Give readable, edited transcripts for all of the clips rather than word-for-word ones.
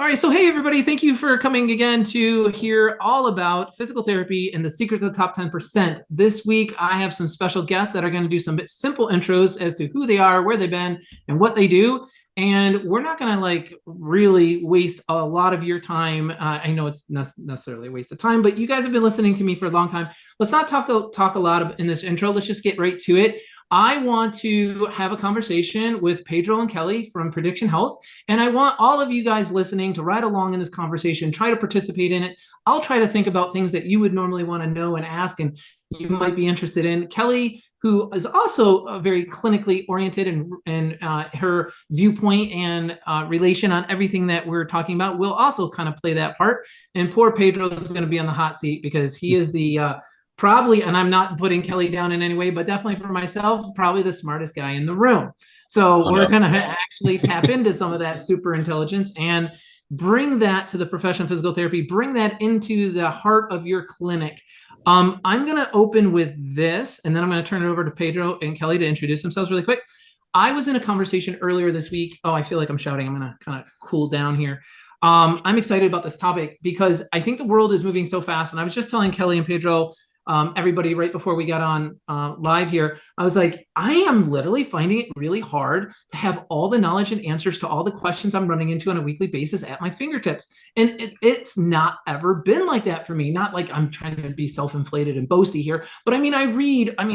All right, so hey everybody, thank you for coming again to hear all about physical therapy and the secrets of the top 10%. This week, I have some special guests that are going to do some simple intros as to who they are, where they've been, and what they do. And we're not going to really waste a lot of your time. I know it's not necessarily a waste of time, but you guys have been listening to me for a long time. Let's not talk a lot in this intro. Let's just get right to it. I want to have a conversation with Pedro and Kelly from Prediction Health. And I want all of you guys listening to ride along in this conversation, try to participate in it. I'll try to think about things that you would normally want to know and ask, and you might be interested in. Kelly, who is also very clinically oriented and her viewpoint and relation on everything that we're talking about will also kind of play that part. And poor Pedro is going to be on the hot seat because he is the probably, and I'm not putting Kelly down in any way, but definitely for myself, probably the smartest guy in the room. So we're going to actually tap into some of that super intelligence and bring that to the profession of physical therapy, bring that into the heart of your clinic. I'm going to open with this, and then I'm going to turn it over to Pedro and Kelly to introduce themselves really quick. I was in a conversation earlier this week. Oh, I feel like I'm shouting. I'm going to kind of cool down here. I'm excited about this topic because I think the world is moving so fast. And I was just telling Kelly and Pedro, everybody, right before we got on live here, I was like, I am literally finding it really hard to have all the knowledge and answers to all the questions I'm running into on a weekly basis at my fingertips. And it's not ever been like that for me. Not like I'm trying to be self-inflated and boasty here, but I mean,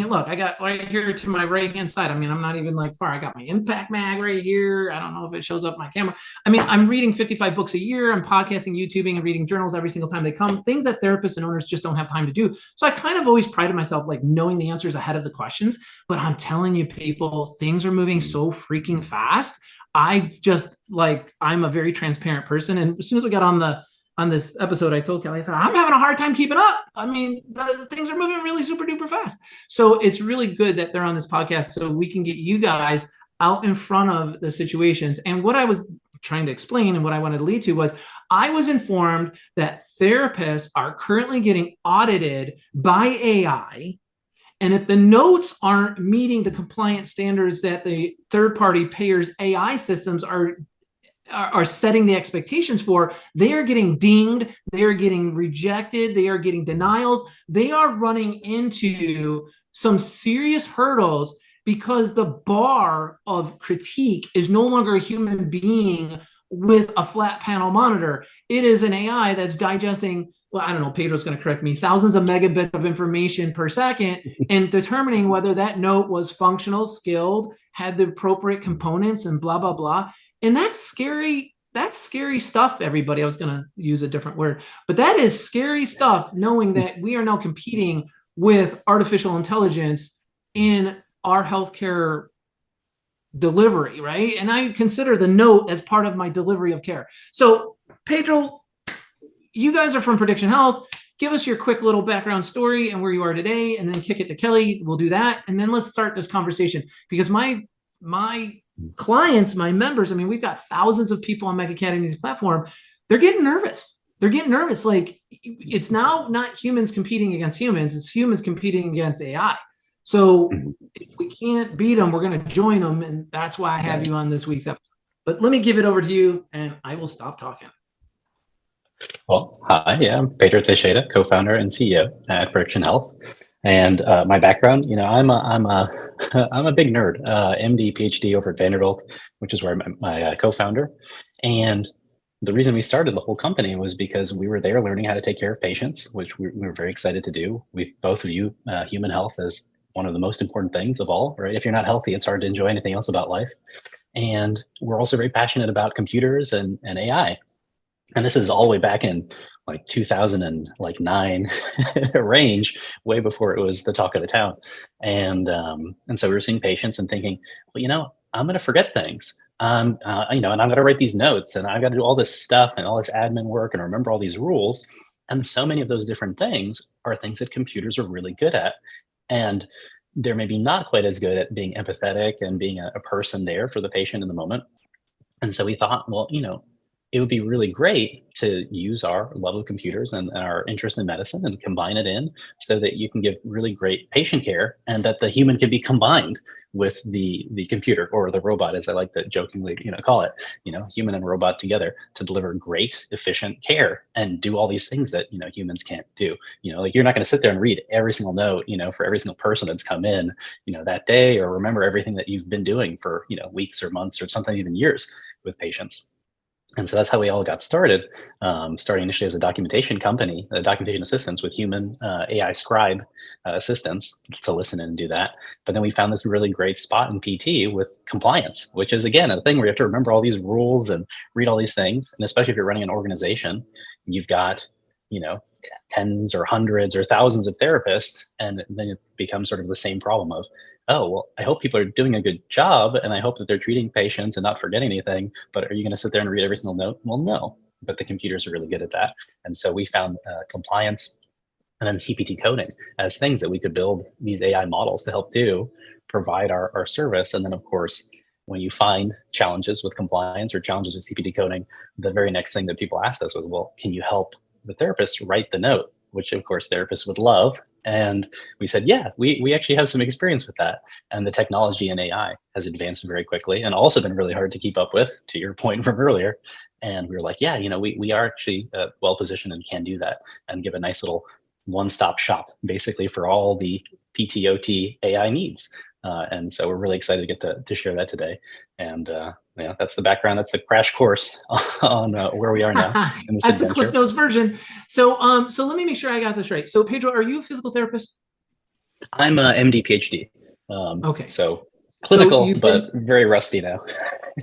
look, I got right here to my right-hand side. I mean, I'm not even like far. I got my impact mag right here. I don't know if it shows up my camera. I mean, I'm reading 55 books a year. I'm podcasting, YouTubing, and reading journals every single time they come, things that therapists and owners just don't have time to do. So I kind of always prided myself like knowing the answers ahead of the questions, but I'm telling you, people, things are moving so freaking fast. I'm a very transparent person. And as soon as we got on this episode, I told Kelly, I said, I'm having a hard time keeping up. I mean, the things are moving really super duper fast. So it's really good that they're on this podcast so we can get you guys out in front of the situations. And what I was trying to explain and what I wanted to lead to was I was informed that therapists are currently getting audited by AI. And if the notes aren't meeting the compliance standards that the third-party payers' AI systems are setting the expectations for, they are getting dinged, they are getting rejected, they are getting denials, they are running into some serious hurdles because the bar of critique is no longer a human being with a flat panel monitor. It is an AI that's digesting, well, I don't know, Pedro's going to correct me, thousands of megabits of information per second and determining whether that note was functional, skilled, had the appropriate components, and blah, blah, blah. And that's scary. That's scary stuff, everybody. I was going to use a different word, but that is scary stuff, knowing that we are now competing with artificial intelligence in our healthcare delivery, right? And I consider the note as part of my delivery of care. So, Pedro, you guys are from Prediction Health. Give us your quick little background story and where you are today, and then kick it to Kelly. We'll do that. And then let's start this conversation because my clients, my members, I mean, we've got thousands of people on Mega Academy's platform. They're getting nervous. They're getting nervous. Like, it's now not humans competing against humans. It's humans competing against AI. So if we can't beat them, we're going to join them. And that's why I have you on this week's episode. But let me give it over to you and I will stop talking. Well, hi, yeah, I'm Pedro Teixeira, co-founder and CEO at Prediction Health. And my background, I'm a big nerd, MD, PhD over at Vanderbilt, which is where my co-founder. And the reason we started the whole company was because we were there learning how to take care of patients, which we were very excited to do. We both view human health as one of the most important things of all, right? If you're not healthy, it's hard to enjoy anything else about life. And we're also very passionate about computers and AI. And this is all the way back in like 2009 range, way before it was the talk of the town. And so we were seeing patients and thinking, well, I'm going to forget things. And I'm going to write these notes and I've got to do all this stuff and all this admin work and remember all these rules. And so many of those different things are things that computers are really good at. And they're maybe not quite as good at being empathetic and being a person there for the patient in the moment. And so we thought, well, it would be really great to use our love of computers and our interest in medicine and combine it in so that you can give really great patient care and that the human can be combined with the computer or the robot, as I like to jokingly, call it, human and robot together to deliver great, efficient care and do all these things that, humans can't do. Like you're not going to sit there and read every single note, for every single person that's come in, that day, or remember everything that you've been doing for, weeks or months or sometimes even years with patients. And so that's how we all got started, starting initially as a documentation company, documentation assistants with human AI scribe assistants to listen and do that. But then we found this really great spot in PT with compliance, which is, again, a thing where you have to remember all these rules and read all these things. And especially if you're running an organization, you've got, tens or hundreds or thousands of therapists. And then it becomes sort of the same problem of, oh, well, I hope people are doing a good job and I hope that they're treating patients and not forgetting anything, but are you going to sit there and read every single note? Well, no, but the computers are really good at that. And so we found compliance and then CPT coding as things that we could build these AI models to help do, provide our service. And then, of course, when you find challenges with compliance or challenges with CPT coding, the very next thing that people asked us was, well, can you help the therapist write the note? Which of course therapists would love. And we said, yeah, we actually have some experience with that. And the technology in AI has advanced very quickly and also been really hard to keep up with, to your point from earlier. And we were like, yeah, we are actually well positioned and can do that and give a nice little one-stop shop basically for all the PTOT AI needs. And so we're really excited to get to share that today. And that's the background. That's the crash course on where we are now in this That's adventure. the Cliff Notes version. So let me make sure I got this right. So Pedro, are you a physical therapist? I'm a MD PhD. Okay. So clinical, So but very rusty now.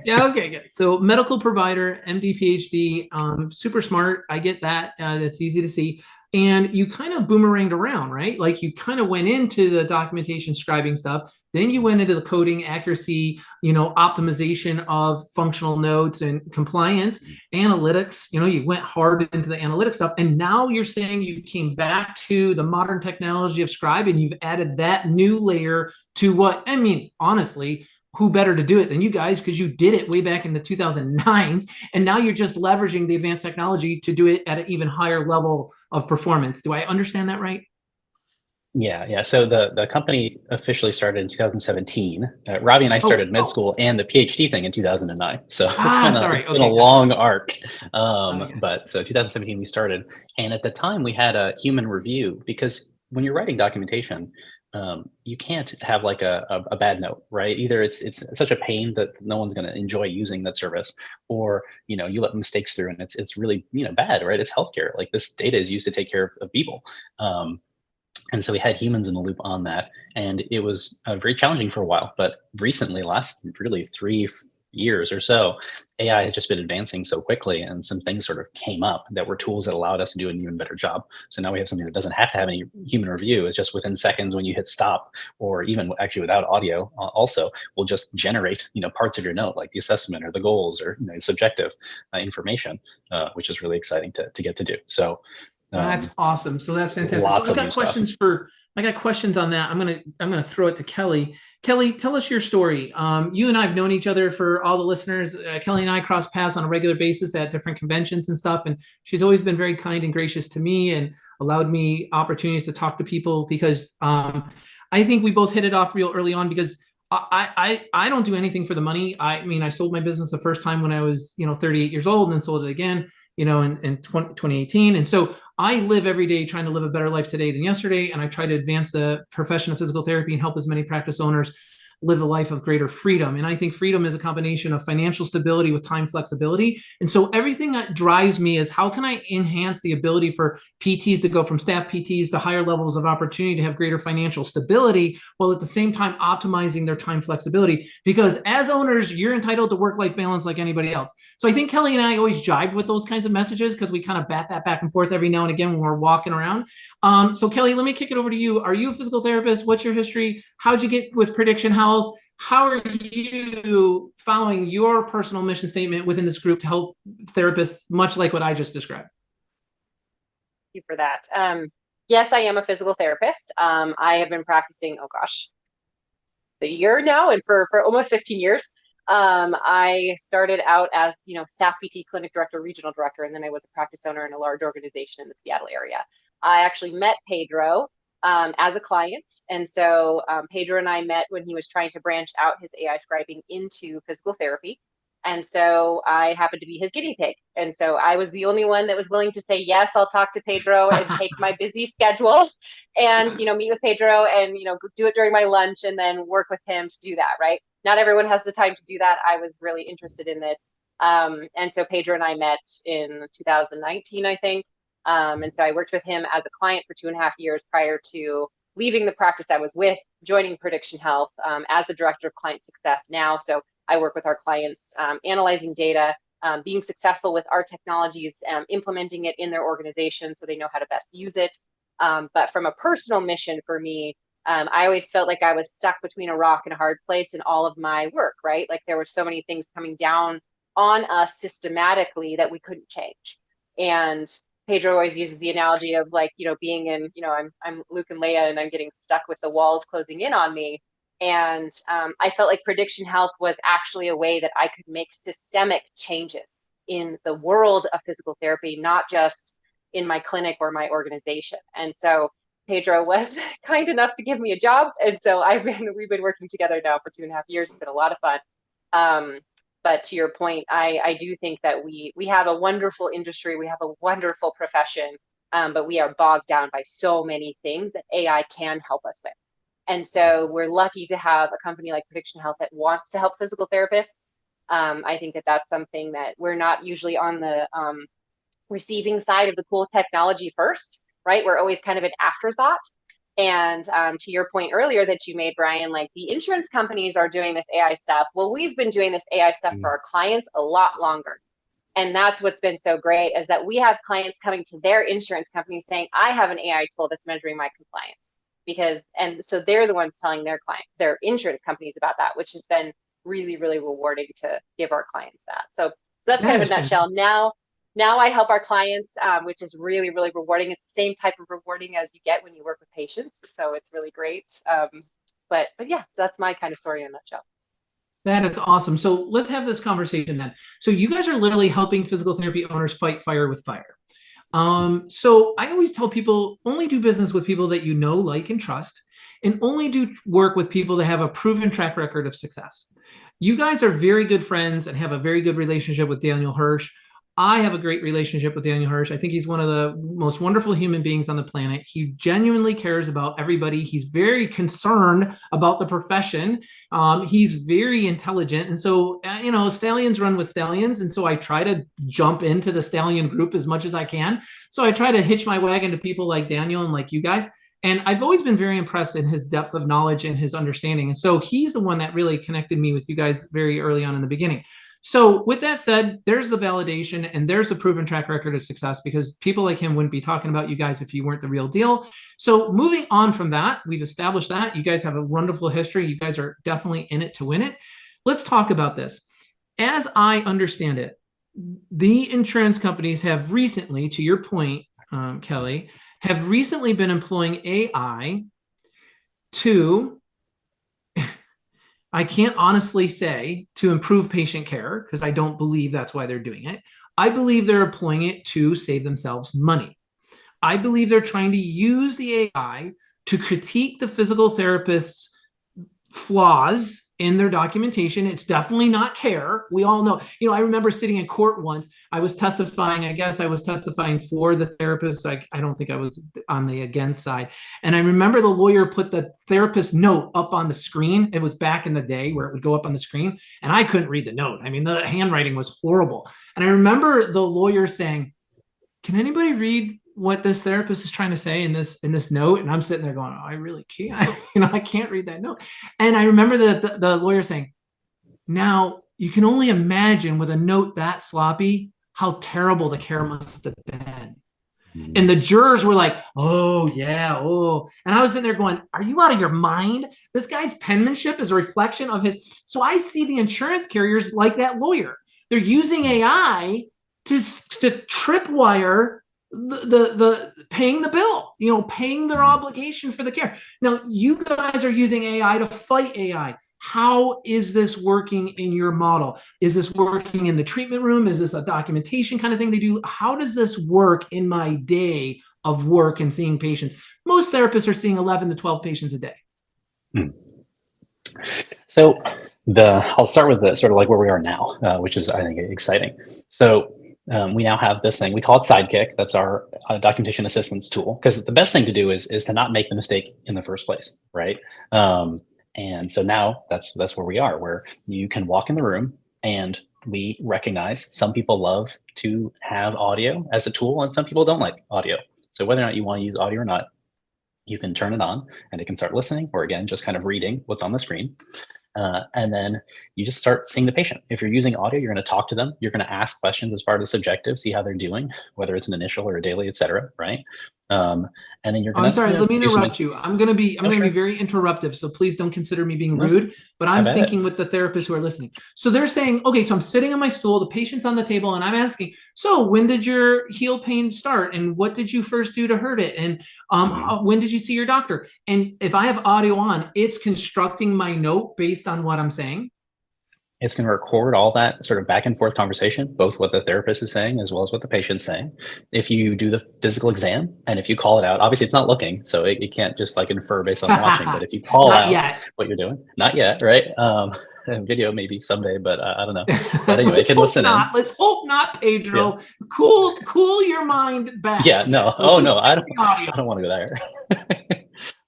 Yeah, okay, good. So medical provider, MD, PhD, super smart. I get that. That's easy to see. And you kind of boomeranged around, right? Like you kind of went into the documentation scribing stuff. Then you went into the coding, accuracy, optimization of functional notes and compliance, analytics. You went hard into the analytics stuff. And now you're saying you came back to the modern technology of scribe and you've added that new layer to what, I mean, honestly, who better to do it than you guys, because you did it way back in the 2009s, and now you're just leveraging the advanced technology to do it at an even higher level of performance. Do I understand that right? Yeah. So the company officially started in 2017. Robbie and I started med school and the PhD thing in 2009. So it's been a Okay, long arc. yeah. But so 2017 we started, and at the time we had a human review because when you're writing documentation, you can't have like a bad note, right? Either it's such a pain that no one's going to enjoy using that service, or you let mistakes through and it's really bad, right? It's healthcare. Like this data is used to take care of people. And so we had humans in the loop on that, and it was very challenging for a while. But recently, last really 3 years or so, AI has just been advancing so quickly, and some things sort of came up that were tools that allowed us to do an even better job. So now we have something that doesn't have to have any human review. It's just within seconds when you hit stop, or even actually without audio, also will just generate parts of your note, like the assessment or the goals or subjective information, which is really exciting to get to do. So. That's awesome. So that's fantastic. Lots So of new stuff. I got questions on that. I'm gonna throw it to Kelly. Kelly, tell us your story. You and I have known each other, for all the listeners. Kelly and I cross paths on a regular basis at different conventions and stuff, and she's always been very kind and gracious to me and allowed me opportunities to talk to people because I think we both hit it off real early on because I don't do anything for the money. I mean, I sold my business the first time when I was 38 years old, and then sold it again in 2018. And so I live every day trying to live a better life today than yesterday. And I try to advance the profession of physical therapy and help as many practice owners live a life of greater freedom. And I think freedom is a combination of financial stability with time flexibility. And so everything that drives me is how can I enhance the ability for PTs to go from staff PTs to higher levels of opportunity to have greater financial stability while at the same time optimizing their time flexibility? Because as owners, you're entitled to work-life balance like anybody else. So I think Kelly and I always jived with those kinds of messages because we kind of bat that back and forth every now and again when we're walking around. So Kelly, let me kick it over to you. Are you a physical therapist? What's your history? How'd you get with PredictionHealth? How are you following your personal mission statement within this group to help therapists, much like what I just described? Thank you for that. Yes, I am a physical therapist. I have been practicing, oh gosh, a year now, and for almost 15 years. I started out as, staff PT, clinic director, regional director, and then I was a practice owner in a large organization in the Seattle area. I actually met Pedro as a client. And so Pedro and I met when he was trying to branch out his AI scribing into physical therapy. And so I happened to be his guinea pig. And so I was the only one that was willing to say, yes, I'll talk to Pedro and take my busy schedule and, meet with Pedro and, do it during my lunch and then work with him to do that. Right. Not everyone has the time to do that. I was really interested in this. And so Pedro and I met in 2019, I think. And so I worked with him as a client for 2.5 years prior to leaving the practice I was with, joining Prediction Health as the director of client success now. So I work with our clients, analyzing data, being successful with our technologies, implementing it in their organization so they know how to best use it. But from a personal mission for me, I always felt like I was stuck between a rock and a hard place in all of my work, right? Like there were so many things coming down on us systematically that we couldn't change. And Pedro always uses the analogy of like, being in, I'm Luke and Leia and I'm getting stuck with the walls closing in on me. And I felt like Prediction Health was actually a way that I could make systemic changes in the world of physical therapy, not just in my clinic or my organization. And so Pedro was kind enough to give me a job. And so we've been working together now for 2.5 years. It's been a lot of fun. But to your point, I do think that we have a wonderful industry. We have a wonderful profession, but we are bogged down by so many things that AI can help us with. And so we're lucky to have a company like Prediction Health that wants to help physical therapists. I think that that's something that we're not usually on the receiving side of the cool technology first, right? We're always kind of an afterthought. And to your point earlier that you made, Brian, like the insurance companies are doing this AI stuff. Well, we've been doing this AI stuff for our clients a lot longer. And that's what's been so great is that we have clients coming to their insurance companies saying, I have an AI tool that's measuring my compliance. And so they're the ones telling their insurance companies about that, which has been really, really rewarding to give our clients that. So that's kind of a nutshell. Now I help our clients, which is really, really rewarding. It's the same type of rewarding as you get when you work with patients. So it's really great. But yeah, so that's my kind of story in a nutshell. That is awesome. So let's have this conversation then. So you guys are literally helping physical therapy owners fight fire with fire. So I always tell people only do business with people that you know, like, and trust, and only do work with people that have a proven track record of success. You guys are very good friends and have a very good relationship with Daniel Hirsch. I have a great relationship with Daniel Hirsch. I think he's one of the most wonderful human beings on the planet. He genuinely cares about everybody. He's very concerned about the profession. He's very intelligent. And so, stallions run with stallions. And so I try to jump into the stallion group as much as I can. So I try to hitch my wagon to people like Daniel and like you guys. And I've always been very impressed in his depth of knowledge and his understanding. And so he's the one that really connected me with you guys very early on in the beginning. So with that said, there's the validation and there's the proven track record of success, because people like him wouldn't be talking about you guys if you weren't the real deal. So moving on from that, we've established that you guys have a wonderful history. You guys are definitely in it to win it. Let's talk about this. As I understand it, the insurance companies have recently, to your point, Kelly, have recently been employing AI to, I can't honestly say to improve patient care, because I don't believe that's why they're doing it. I believe they're employing it to save themselves money. I believe they're trying to use the AI to critique the physical therapist's flaws in their documentation. It's definitely not care. We all know. I remember sitting in court once. I was testifying. I guess I was testifying for the therapist. I don't think I was on the against side. And I remember the lawyer put the therapist note up on the screen. It was back in the day where it would go up on the screen, and I couldn't read the note. I mean, the handwriting was horrible. And I remember the lawyer saying, "Can anybody read what this therapist is trying to say in this note?" And I'm sitting there going, "Oh, I really can't. I can't read that note." And I remember the lawyer saying, "Now you can only imagine with a note that sloppy how terrible the care must have been." Mm-hmm. And the jurors were like, "Oh yeah, oh." And I was sitting there going, "Are you out of your mind? This guy's penmanship is a reflection of his." So I see the insurance carriers like that lawyer. They're using AI to tripwire the paying the bill, paying their obligation for the care. Now, you guys are using AI to fight AI. How is this working in your model? Is this working in the treatment room? Is this a documentation kind of thing they do? How does this work in my day of work and seeing patients? Most therapists are seeing 11 to 12 patients a day. So I'll start with the sort of like where we are now, which is, I think, exciting. So we now have this thing, we call it Sidekick. That's our documentation assistance tool, because the best thing to do is to not make the mistake in the first place, right? And so now that's where we are, where you can walk in the room, and we recognize some people love to have audio as a tool and some people don't like audio. So whether or not you want to use audio or not, you can turn it on and it can start listening, or again, just kind of reading what's on the screen. And then you just start seeing the patient. If you're using audio, you're going to talk to them. You're going to ask questions as part of this objective, see how they're doing, whether it's an initial or a daily, et cetera, right? And then you're going to. I'm sorry, let me interrupt you. I'm going to be sure. very interruptive, so please don't consider me being rude. But I'm thinking with the therapists who are listening. So they're saying, okay, so I'm sitting on my stool, the patient's on the table, and I'm asking, so when did your heel pain start, and what did you first do to hurt it, and when did you see your doctor? And if I have audio on, it's constructing my note based on what I'm saying. It's going to record all that sort of back and forth conversation, both what the therapist is saying as well as what the patient's saying. If you do the physical exam and if you call it out, obviously it's not looking, so it can't just like infer based on watching, but if you call out what you're doing, not yet, right? Video maybe someday, but I don't know. But anyway, it can listen in. Let's hope not, Pedro. Yeah. Cool your mind back. Yeah, no. I don't want to go there.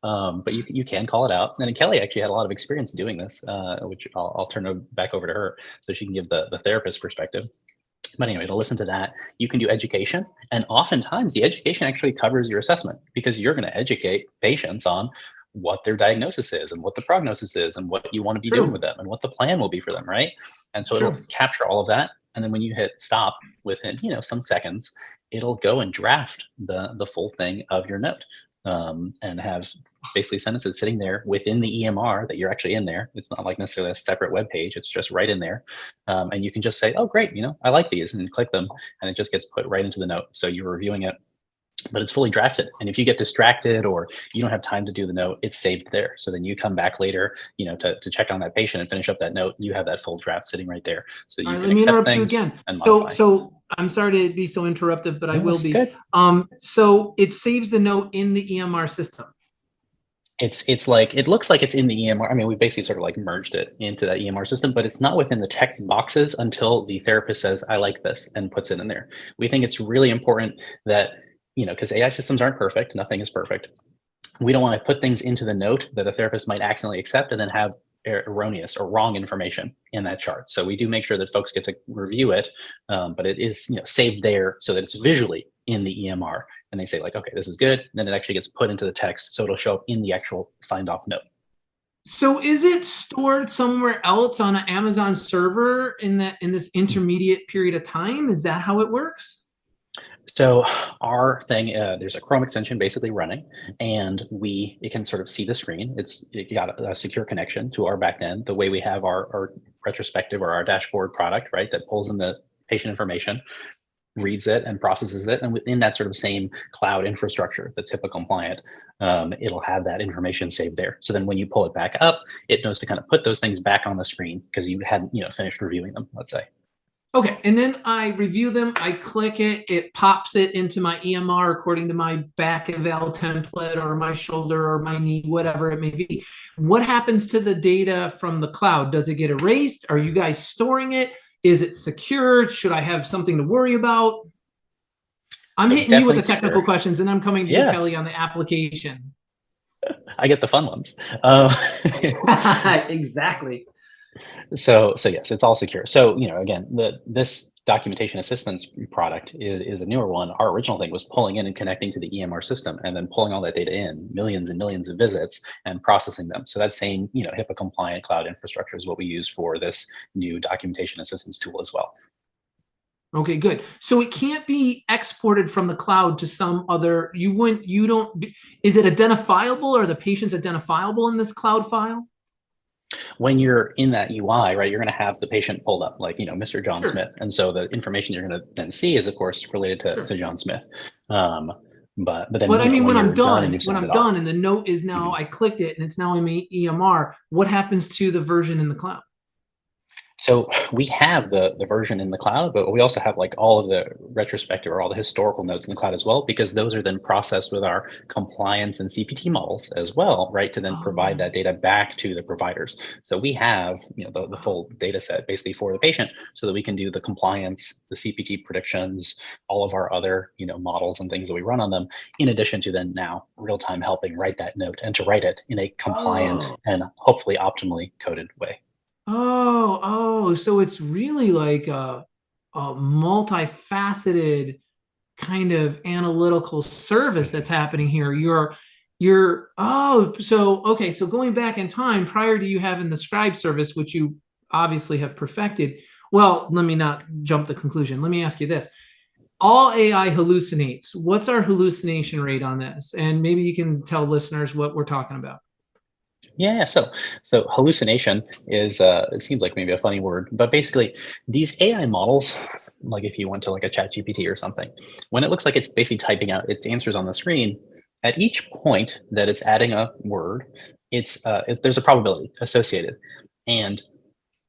But you can call it out. And Kelly actually had a lot of experience doing this, which I'll turn it back over to her so she can give the therapist perspective. But anyway, to listen to that, you can do education. And oftentimes the education actually covers your assessment, because you're going to educate patients on what their diagnosis is and what the prognosis is and what you want to be doing with them and what the plan will be for them, right? And so it'll capture all of that. And then when you hit stop within, some seconds, it'll go and draft the full thing of your note. And have basically sentences sitting there within the EMR that you're actually in there. It's not like necessarily a separate web page. It's just right in there. And you can just say, oh, great, I like these, and click them, and it just gets put right into the note. So you're reviewing it, but it's fully drafted. And if you get distracted or you don't have time to do the note, it's saved there. So then you come back later, to check on that patient and finish up that note. You have that full draft sitting right there. So you can accept things and modify. So I'm sorry to be so interruptive, but I will be. Good. So it saves the note in the EMR system. It's like, it looks like it's in the EMR. I mean, we basically sort of like merged it into that EMR system, but it's not within the text boxes until the therapist says, I like this, and puts it in there. We think it's really important that, because AI systems aren't perfect, nothing is perfect. We don't want to put things into the note that a therapist might accidentally accept and then have erroneous or wrong information in that chart. So we do make sure that folks get to review it, but it is saved there so that it's visually in the EMR, and they say like, okay, this is good. And then it actually gets put into the text, so it'll show up in the actual signed off note. So is it stored somewhere else on an Amazon server in this intermediate period of time? Is that how it works? So our thing, there's a Chrome extension basically running, and it can sort of see the screen. It got a secure connection to our backend, the way we have our retrospective or our dashboard product, right? That pulls in the patient information, reads it and processes it. And within that sort of same cloud infrastructure that's HIPAA-compliant, it'll have that information saved there. So then when you pull it back up, it knows to kind of put those things back on the screen because you hadn't, finished reviewing them, let's say. Okay, and then I review them, I click it, it pops it into my EMR according to my back eval template or my shoulder or my knee, whatever it may be. What happens to the data from the cloud? Does it get erased? Are you guys storing it? Is it secure? Should I have something to worry about? I'm hitting you with the technical questions, and I'm coming to you, Kelly, on the application. I get the fun ones. Exactly. So yes, it's all secure. So, again, this documentation assistance product is a newer one. Our original thing was pulling in and connecting to the EMR system and then pulling all that data in, millions and millions of visits, and processing them. So that same, HIPAA compliant cloud infrastructure is what we use for this new documentation assistance tool as well. Okay, good. So it can't be exported from the cloud to some other, is it identifiable? Are the patients identifiable in this cloud file? When you're in that UI, right, you're going to have the patient pulled up, like, Mr. John Smith. And so the information you're going to then see is, of course, related to John Smith. But then, But I mean, when when I'm you're done and done, you've sent it and off. the note is now, I clicked it and it's now in my EMR, what happens to the version in the cloud? So we have the version in the cloud, but we also have like all of the retrospective or all the historical notes in the cloud as well, because those are then processed with our compliance and CPT models as well, right? To then provide that data back to the providers. So we have, the full data set basically for the patient so that we can do the compliance, the CPT predictions, all of our other, models and things that we run on them, in addition to then now real time helping write that note and to write it in a compliant and hopefully optimally coded way. So it's really like a multifaceted kind of analytical service that's happening here. So going back in time, prior to you having the scribe service, which you obviously have perfected. Well, let me not jump the conclusion. Let me ask you this. All AI hallucinates. What's our hallucination rate on this? And maybe you can tell listeners what we're talking about. Yeah, so hallucination is it seems like maybe a funny word, but basically these AI models, like if you went to like a chat GPT or something, when it looks like it's basically typing out its answers on the screen, at each point that it's adding a word, there's a probability associated. And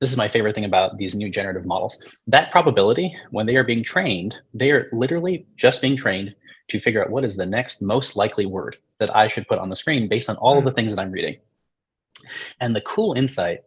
this is my favorite thing about these new generative models. That probability, when they are being trained, they are literally just being trained to figure out what is the next most likely word that I should put on the screen based on all of the things that I'm reading. And the cool insight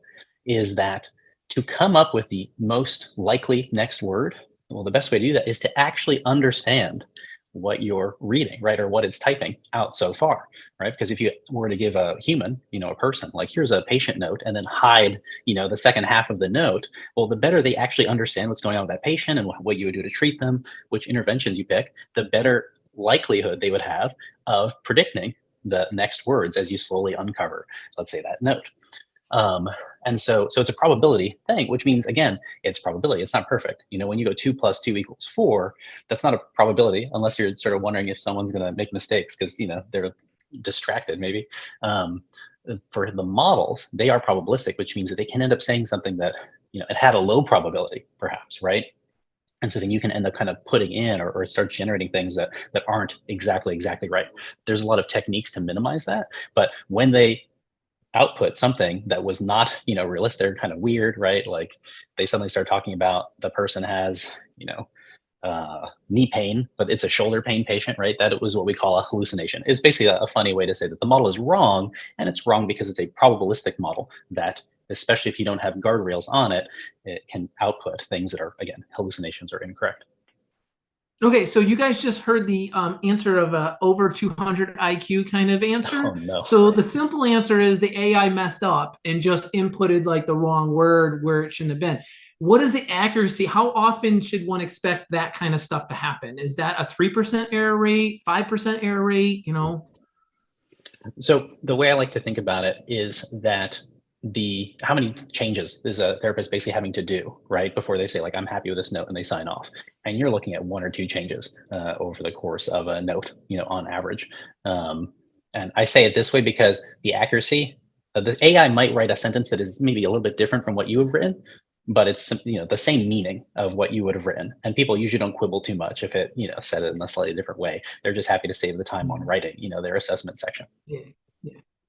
is that to come up with the most likely next word, well, the best way to do that is to actually understand what you're reading, right? Or what it's typing out so far, right? Because if you were to give a human, a person, like here's a patient note and then hide, the second half of the note, well, the better they actually understand what's going on with that patient and what you would do to treat them, which interventions you pick, the better likelihood they would have of predicting the next words as you slowly uncover, let's say, that note. And so it's a probability thing, which means, again, it's probability. It's not perfect. When you go 2 + 2 = 4, that's not a probability unless you're sort of wondering if someone's going to make mistakes because, they're distracted maybe. For the models, they are probabilistic, which means that they can end up saying something that, it had a low probability perhaps, right? And so then you can end up kind of putting in or start generating things that aren't exactly right. There's a lot of techniques to minimize that. But when they output something that was not, realistic, kind of weird, right? Like they suddenly start talking about the person has, knee pain, but it's a shoulder pain patient, right? That was what we call a hallucination. It's basically a funny way to say that the model is wrong, and it's wrong because it's a probabilistic model that, especially if you don't have guardrails on it, it can output things that are, again, hallucinations or incorrect. Okay, so you guys just heard the answer of over 200 IQ kind of answer. Oh, no. So the simple answer is the AI messed up and just inputted like the wrong word where it shouldn't have been. What is the accuracy? How often should one expect that kind of stuff to happen? Is that a 3% error rate, 5% error rate? So the way I like to think about it is that how many changes is a therapist basically having to do, right, before they say, like, I'm happy with this note, and they sign off. And you're looking at 1 or 2 changes over the course of a note, on average. And I say it this way because the accuracy, the AI might write a sentence that is maybe a little bit different from what you have written, but it's, the same meaning of what you would have written. And people usually don't quibble too much if it, said it in a slightly different way. They're just happy to save the time on writing, their assessment section. Yeah.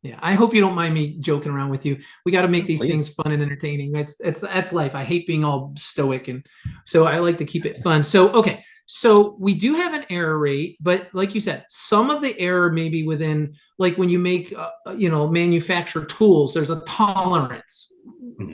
Yeah, I hope you don't mind me joking around with you. We got to make these things fun and entertaining. That's life. I hate being all stoic, and so I like to keep it fun. So okay, so we do have an error rate, but like you said, some of the error may be within, like when you make manufacture tools, there's a tolerance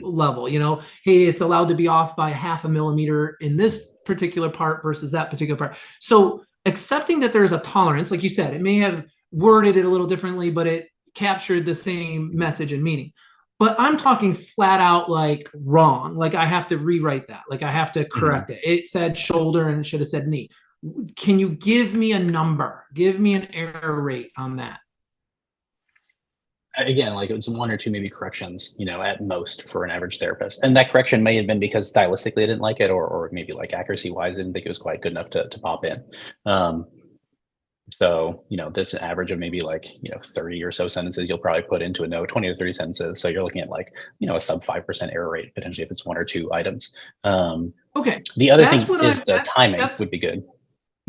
level. Hey, it's allowed to be off by 0.5 millimeter in this particular part versus that particular part. So accepting that there's a tolerance, like you said, it may have worded it a little differently, but it captured the same message and meaning. But I'm talking flat out like wrong. Like I have to rewrite that. Like I have to correct it. It said shoulder and it should have said knee. Can you give me a number? Give me an error rate on that. Again, like it's 1 or 2 maybe corrections, at most for an average therapist. And that correction may have been because stylistically they didn't like it, or maybe like accuracy wise, they didn't think it was quite good enough to pop in. So, there's an average of maybe like, 30 or so sentences you'll probably put into a note, 20 or 30 sentences. So you're looking at like, a sub 5% error rate, potentially if it's 1 or 2 items. Okay. The other thing is the timing would be good.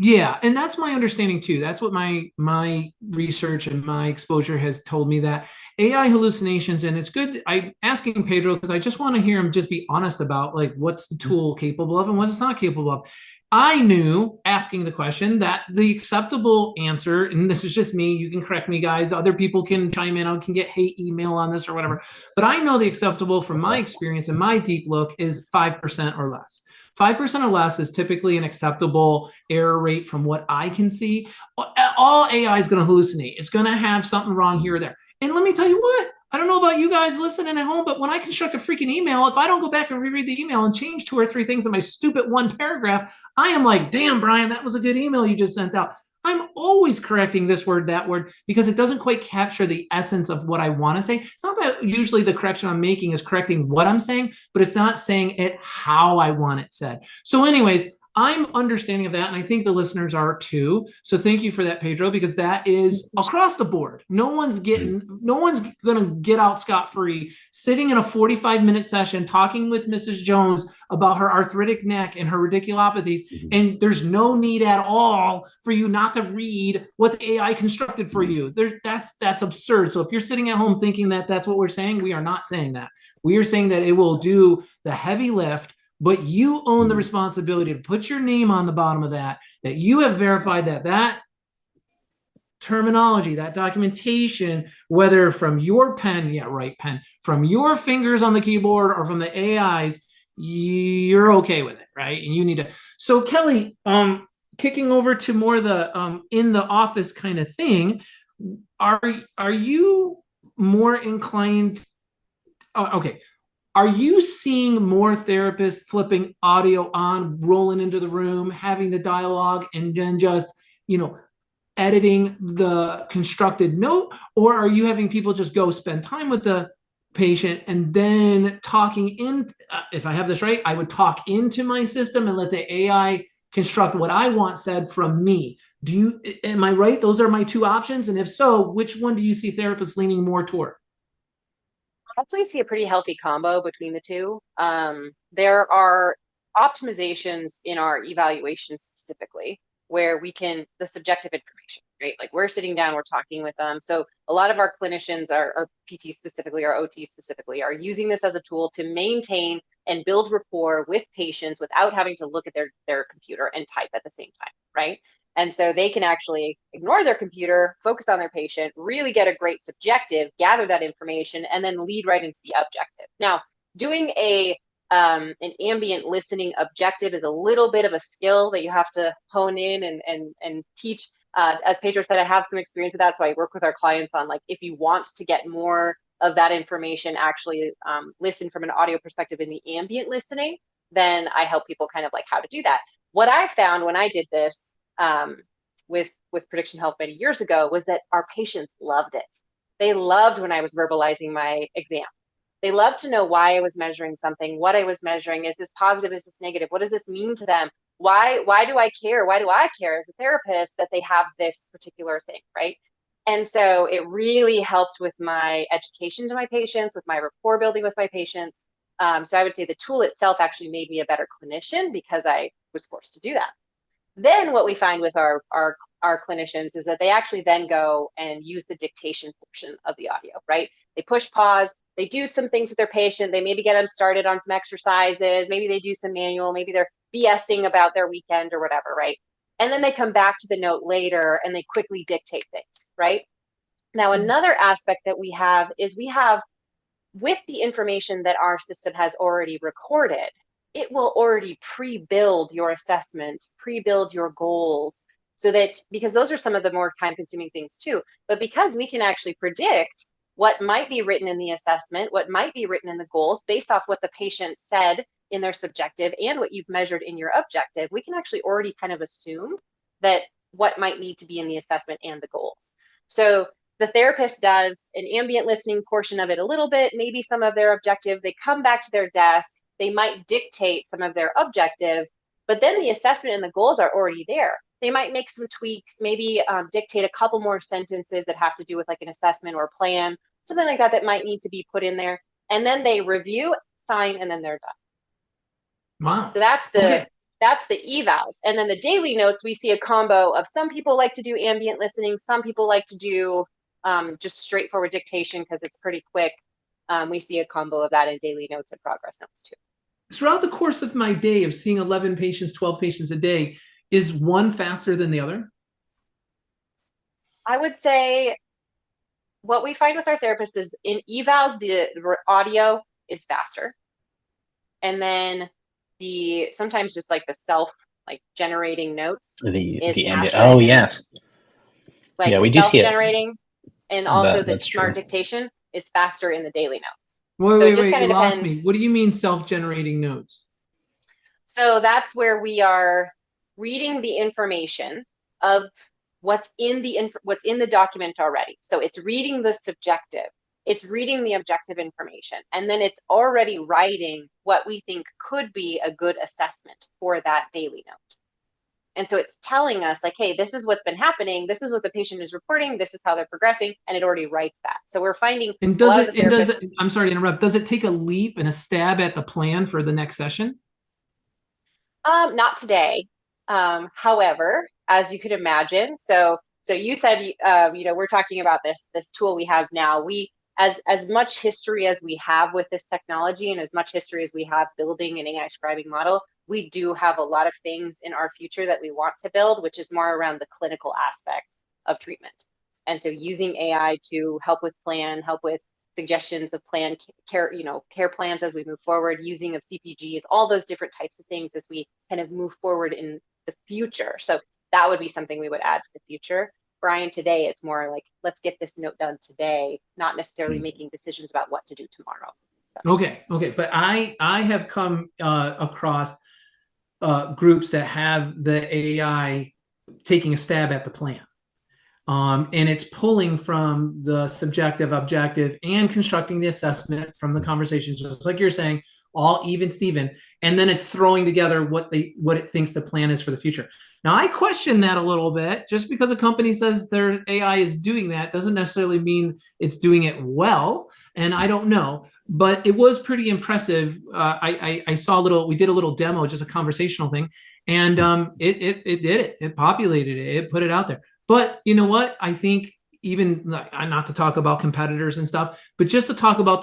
Yeah, and that's my understanding too. That's what my research and my exposure has told me, that AI hallucinations, and it's good. I'm asking Pedro because I just want to hear him just be honest about like what's the tool capable of and what it's not capable of. I knew, asking the question, that the acceptable answer, and this is just me, you can correct me guys, other people can chime in, I can get hate email on this or whatever, but I know the acceptable from my experience and my deep look is 5% or less. 5% or less is typically an acceptable error rate from what I can see. All AI is going to hallucinate. It's going to have something wrong here or there. And let me tell you what, I don't know about you guys listening at home, but when I construct a freaking email, if I don't go back and reread the email and change 2 or 3 things in my stupid one paragraph, I am like, damn, Brian, that was a good email you just sent out. I'm always correcting this word, that word, because it doesn't quite capture the essence of what I want to say. It's not that usually the correction I'm making is correcting what I'm saying, but it's not saying it how I want it said. So anyways, I'm understanding of that, and I think the listeners are too. So thank you for that, Pedro, because that is across the board. No one's gonna get out scot-free sitting in a 45-minute session talking with Mrs. Jones about her arthritic neck and her radiculopathies, and there's no need at all for you not to read what the AI constructed for you. That's absurd. So if you're sitting at home thinking that that's what we're saying, we are not saying that. We are saying that it will do the heavy lift, but you own the responsibility to put your name on the bottom of that you have verified that terminology, that documentation, whether from your pen, pen, from your fingers on the keyboard or from the AIs, you're okay with it, right? And you need to. So Kelly, kicking over to more the in the office kind of thing, are you more inclined? Okay. Are you seeing more therapists flipping audio on, rolling into the room, having the dialogue, and then just, editing the constructed note? Or are you having people just go spend time with the patient and then talking in, if I have this right, I would talk into my system and let the AI construct what I want said from me. Am I right? Those are my two options. And if so, which one do you see therapists leaning more toward? I actually see a pretty healthy combo between the two. There are optimizations in our evaluations specifically where we can, the subjective information, right? Like we're sitting down, we're talking with them. So a lot of our clinicians, our PT specifically, our OT specifically, are using this as a tool to maintain and build rapport with patients without having to look at their computer and type at the same time, right? And so they can actually ignore their computer, focus on their patient, really get a great subjective, gather that information, and then lead right into the objective. Now, doing an ambient listening objective is a little bit of a skill that you have to hone in and teach. As Pedro said, I have some experience with that, so I work with our clients on like if you want to get more of that information, actually listen from an audio perspective in the ambient listening, then I help people kind of like how to do that. What I found when I did this with Prediction Health many years ago was that our patients loved it. They loved when I was verbalizing my exam. They loved to know why I was measuring something, what I was measuring. Is this positive? Is this negative? What does this mean to them? Why do I care? Why do I care as a therapist that they have this particular thing, right? And so it really helped with my education to my patients, with my rapport building with my patients. So I would say the tool itself actually made me a better clinician because I was forced to do that. Then what we find with our clinicians is that they actually then go and use the dictation portion of the audio, right? They push pause, they do some things with their patient, they maybe get them started on some exercises, maybe they do some manual, maybe they're BSing about their weekend or whatever, right? And then they come back to the note later and they quickly dictate things, right? Now, another aspect that we have is with the information that our system has already recorded, it will already pre-build your assessment, pre-build your goals, so that, because those are some of the more time-consuming things too, but because we can actually predict what might be written in the assessment, what might be written in the goals based off what the patient said in their subjective and what you've measured in your objective, we can actually already kind of assume that what might need to be in the assessment and the goals. So the therapist does an ambient listening portion of it a little bit, maybe some of their objective, they come back to their desk, they might dictate some of their objective, but then the assessment and the goals are already there. They might make some tweaks, maybe dictate a couple more sentences that have to do with like an assessment or a plan, something like that might need to be put in there. And then they review, sign, and then they're done. Wow. So that's the Okay. that's the evals. And then the daily notes, we see a combo of some people like to do ambient listening. Some people like to do just straightforward dictation because it's pretty quick. We see a combo of that in daily notes and progress notes too. Throughout the course of my day of seeing 11 patients, 12 patients a day, is one faster than the other? I would say what we find with our therapists is in evals, the audio is faster. And then sometimes just like the self like generating notes is the ambient. faster. Oh yes. Like Yeah, the we do see it. self-generating and also the That's smart true. dictation is faster in the daily notes. Wait, Kind you of lost depends. me. What do you mean self-generating notes? So that's where we are reading the information of what's in the document already. So it's reading the subjective, it's reading the objective information, and then it's already writing what we think could be a good assessment for that daily note. And so it's telling us like, hey, this is what's been happening. This is what the patient is reporting. This is how they're progressing. And it already writes that. So we're finding And a does lot it, of the and does it, therapists. I'm sorry to interrupt, does it take a leap and a stab at the plan for the next session? Not today. However, as you could imagine, so you said, we're talking about this tool we have now. We, as much history as we have with this technology and as much history as we have building an AI scribing model, we do have a lot of things in our future that we want to build, which is more around the clinical aspect of treatment. And so using AI to help with help with suggestions of plan care, care plans as we move forward, using of CPGs, all those different types of things as we kind of move forward in the future. So that would be something we would add to the future. Brian, today it's more like, let's get this note done today, not necessarily making decisions about what to do tomorrow. Okay. But I have come across groups that have the AI taking a stab at the plan. And it's pulling from the subjective, objective, and constructing the assessment from the conversations, just like you're saying, all even Steven. And then it's throwing together what it thinks the plan is for the future. Now, I question that a little bit. Just because a company says their AI is doing that doesn't necessarily mean it's doing it well. And I don't know, but it was pretty impressive. I saw we did a little demo, just a conversational thing, and it did it. It populated it. It put it out there. But you know what? I think even not to talk about competitors and stuff, but just to talk about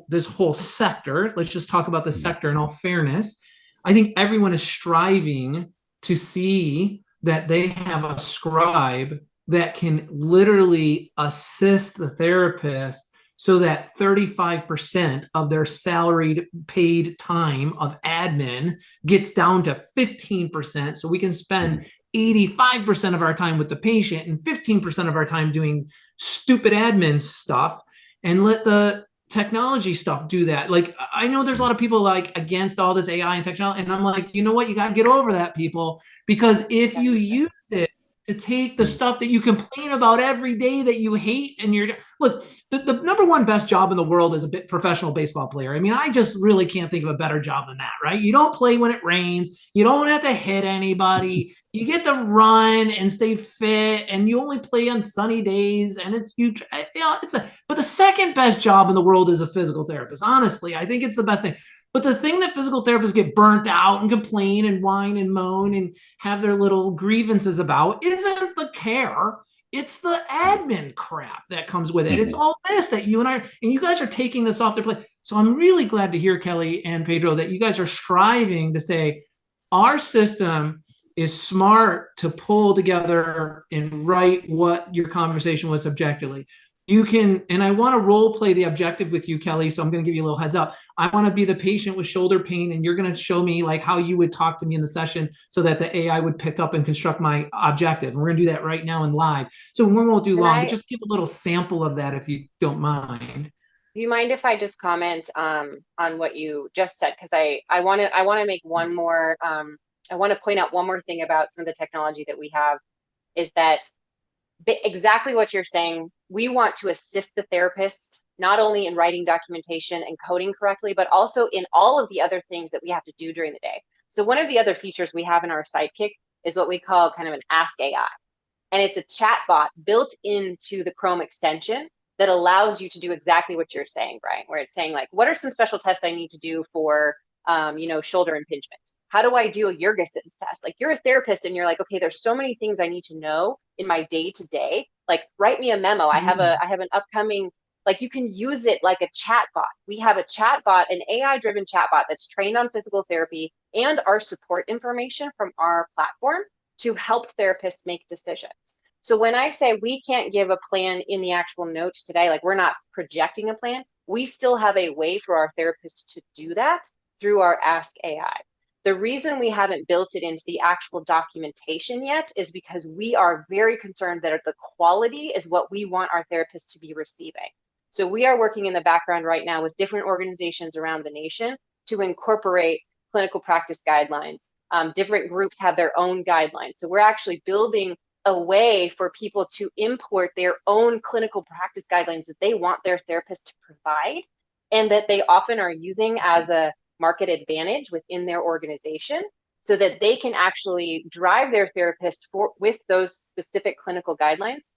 this whole sector. Let's just talk about the sector in all fairness. I think everyone is striving to see that they have a scribe that can literally assist the therapist so that 35% of their salaried paid time of admin gets down to 15%. So we can spend 85% of our time with the patient and 15% of our time doing stupid admin stuff, and let the technology stuff do that. Like, I know there's a lot of people like against all this AI and technology, and I'm like, you know what? You got to get over that, people, because if you use it to take the stuff that you complain about every day that you hate, and look, the number one best job in the world is a professional baseball player. I mean, I just really can't think of a better job than that, right? You don't play when it rains. You don't have to hit anybody. You get to run and stay fit, and you only play on sunny days. And but the second best job in the world is a physical therapist. Honestly, I think it's the best thing. But the thing that physical therapists get burnt out and complain and whine and moan and have their little grievances about isn't the care. It's the admin crap that comes with it. It's all this that you guys are taking this off their plate. So I'm really glad to hear, Kelly and Pedro, that you guys are striving to say our system is smart to pull together and write what your conversation was subjectively. You can, and I want to role play the objective with you, Kelly. So I'm going to give you a little heads up. I want to be the patient with shoulder pain, and you're going to show me like how you would talk to me in the session so that the AI would pick up and construct my objective. And we're going to do that right now in live. So we won't do long, but just give a little sample of that if you don't mind. Do you mind if I just comment on what you just said? Because I want to make one more. I want to point out one more thing about some of the technology that we have is that exactly what you're saying. We want to assist the therapist not only in writing documentation and coding correctly, but also in all of the other things that we have to do during the day. So one of the other features we have in our Sidekick is what we call kind of an Ask AI. And it's a chatbot built into the Chrome extension that allows you to do exactly what you're saying, Brian, where it's saying like, what are some special tests I need to do for, shoulder impingement? how do I do a Yergenson's test? Like, you're a therapist and you're like, okay, there's so many things I need to know in my day to day. Like, write me a memo. I have an upcoming, like, you can use it like a chat bot. We have a chat bot, an AI driven chat bot that's trained on physical therapy and our support information from our platform to help therapists make decisions. So when I say we can't give a plan in the actual notes today, like, we're not projecting a plan, we still have a way for our therapists to do that through our Ask AI. The reason we haven't built it into the actual documentation yet is because we are very concerned that the quality is what we want our therapists to be receiving. So we are working in the background right now with different organizations around the nation to incorporate clinical practice guidelines. Different groups have their own guidelines. So we're actually building a way for people to import their own clinical practice guidelines that they want their therapist to provide, and that they often are using as a market advantage within their organization, so that they can actually drive their therapist with those specific clinical guidelines.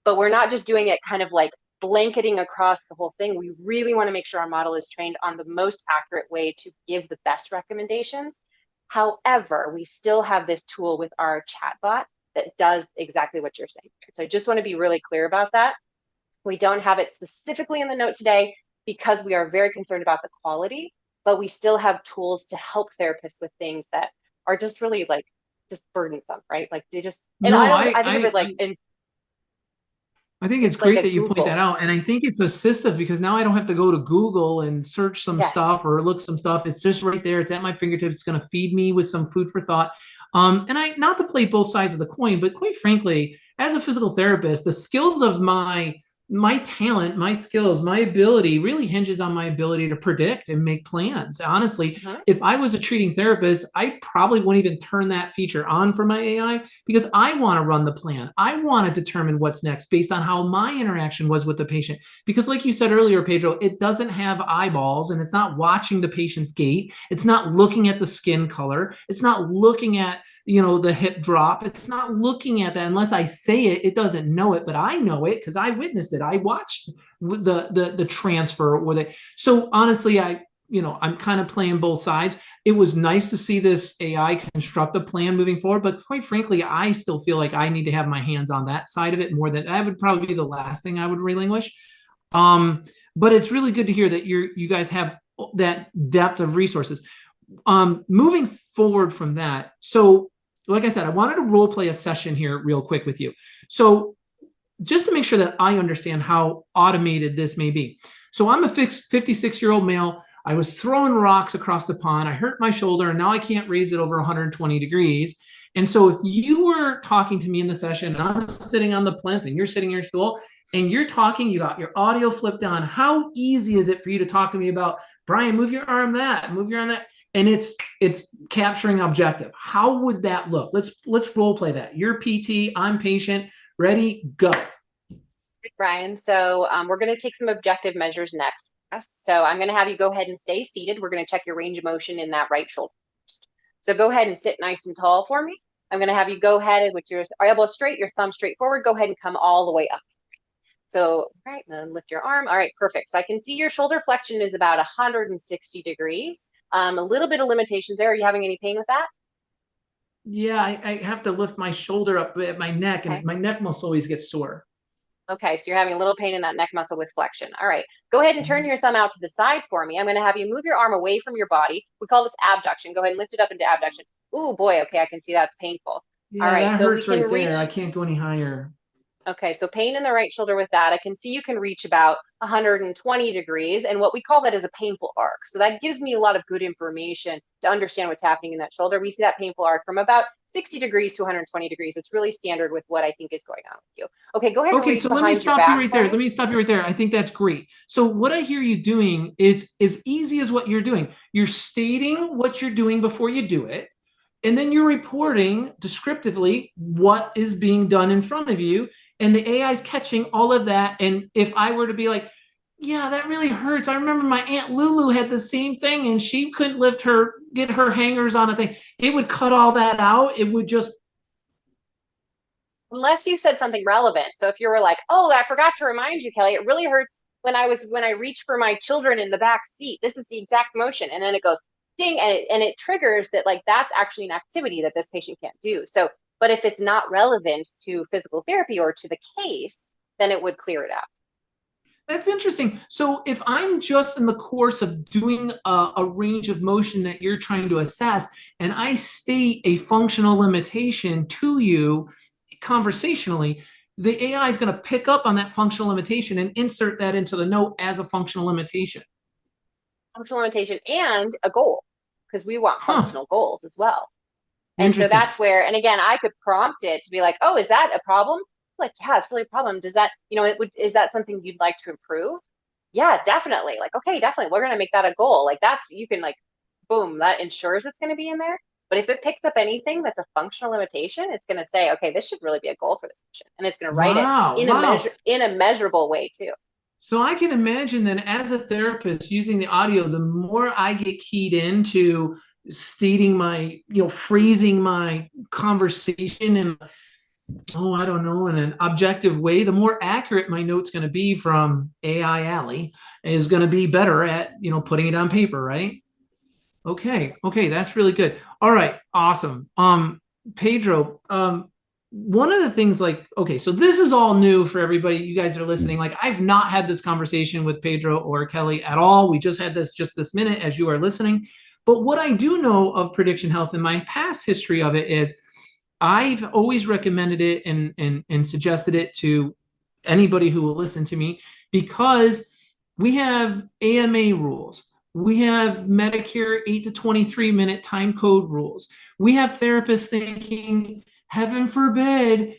But we're not just doing it kind of like blanketing across the whole thing. We really want to make sure our model is trained on the most accurate way to give the best recommendations. However, we still have this tool with our chatbot that does exactly what you're saying. So I just want to be really clear about that. We don't have it specifically in the note today because we are very concerned about the quality, but we still have tools to help therapists with things that are just really like just burdensome, right? Like, they just, and No, I think of it like, I think it's like great a that you point that Google. out. And I think it's assistive because now I don't have to go to Google and search some Yes. stuff or look some stuff. It's just right there. It's at my fingertips. It's going to feed me with some food for thought. And I, not to play both sides of the coin, but quite frankly, as a physical therapist, the skills of my talent, my skills, my ability really hinges on my ability to predict and make plans. Honestly, if I was a treating therapist, I probably wouldn't even turn that feature on for my AI because I want to run the plan. I want to determine what's next based on how my interaction was with the patient. Because, like you said earlier, Pedro, it doesn't have eyeballs and it's not watching the patient's gait. It's not looking at the skin color. It's not looking at the hip drop. It's not looking at that unless I say it. It doesn't know it, but I know it because I witnessed it. I watched the transfer with it. So honestly, I'm kind of playing both sides. It was nice to see this AI construct a plan moving forward, but quite frankly, I still feel like I need to have my hands on that side of it more. Than that would probably be the last thing I would relinquish. But it's really good to hear that you guys have that depth of resources. Moving forward from that, so like I said, I wanted to role play a session here real quick with you. So just to make sure that I understand how automated this may be. So I'm a 56-year-old male. I was throwing rocks across the pond. I hurt my shoulder, and now I can't raise it over 120 degrees. And so if you were talking to me in the session, and I'm sitting on the plinth, and you're sitting in your stool, and you're talking, you got your audio flipped on, how easy is it for you to talk to me about, Brian, move your arm that, move your arm that? And it's capturing objective. How would that look? Let's role play that. You're PT, I'm patient. Ready, go. Brian. So we're going to take some objective measures next. So I'm going to have you go ahead and stay seated. We're going to check your range of motion in that right shoulder first. So go ahead and sit nice and tall for me. I'm going to have you go ahead with your elbow straight, your thumb straight forward. Go ahead and come all the way up. So, all right, then lift your arm. All right, perfect. So I can see your shoulder flexion is about 160 degrees. A little bit of limitations there. Are you having any pain with that? Yeah, I have to lift my shoulder up at my neck, and my neck muscle always gets sore. Okay, so you're having a little pain in that neck muscle with flexion. All right, go ahead and turn your thumb out to the side for me. I'm going to have you move your arm away from your body. We call this abduction. Go ahead and lift it up into abduction. Ooh, boy, okay, I can see that's painful. Yeah, all right, that so hurts we can right reach. there. I can't go any higher. Okay, so pain in the right shoulder with that. I can see you can reach about 120 degrees, and what we call that is a painful arc. So that gives me a lot of good information to understand what's happening in that shoulder. We see that painful arc from about 60 degrees to 120 degrees. It's really standard with what I think is going on with you. Okay, go ahead and reach behind your back. Let me stop you right there. I think that's great. So what I hear you doing is as easy as what you're doing. You're stating what you're doing before you do it. And then you're reporting descriptively what is being done in front of you. And the AI is catching all of that. And if I were to be like, yeah, that really hurts. I remember my Aunt Lulu had the same thing and she couldn't get her hangers on a thing. It would cut all that out. It would just. Unless you said something relevant. So if you were like, oh, I forgot to remind you, Kelly, it really hurts when I reach for my children in the back seat. This is the exact motion. And then it goes, ding, and it triggers that, like, that's actually an activity that this patient can't do. So, but if it's not relevant to physical therapy or to the case, then it would clear it out. That's interesting. So if I'm just in the course of doing a range of motion that you're trying to assess, and I state a functional limitation to you conversationally, the AI is going to pick up on that functional limitation and insert that into the note as a functional limitation. Functional limitation and a goal, because we want functional goals as well. And so that's where, and again, I could prompt it to be like, oh, is that a problem? Like, yeah, it's really a problem. Does that, is that something you'd like to improve? Yeah, definitely. Like, okay, definitely. We're going to make that a goal. Like, you can, like, boom, that ensures it's going to be in there. But if it picks up anything that's a functional limitation, it's going to say, okay, this should really be a goal for this patient. And it's going to write it in a measurable way too. So I can imagine that as a therapist using the audio, the more I get keyed into stating my, phrasing my conversation in, I don't know, in an objective way, the more accurate my note's going to be from AI Alley is going to be better at, putting it on paper, right? Okay, that's really good. All right, awesome. Pedro, one of the things, like, okay, so this is all new for everybody. You guys are listening. Like, I've not had this conversation with Pedro or Kelly at all. We just had this just this minute as you are listening. But what I do know of Prediction Health and my past history of it is I've always recommended it and suggested it to anybody who will listen to me, because we have AMA rules. We have Medicare 8 to 23 minute time code rules. We have therapists thinking, heaven forbid,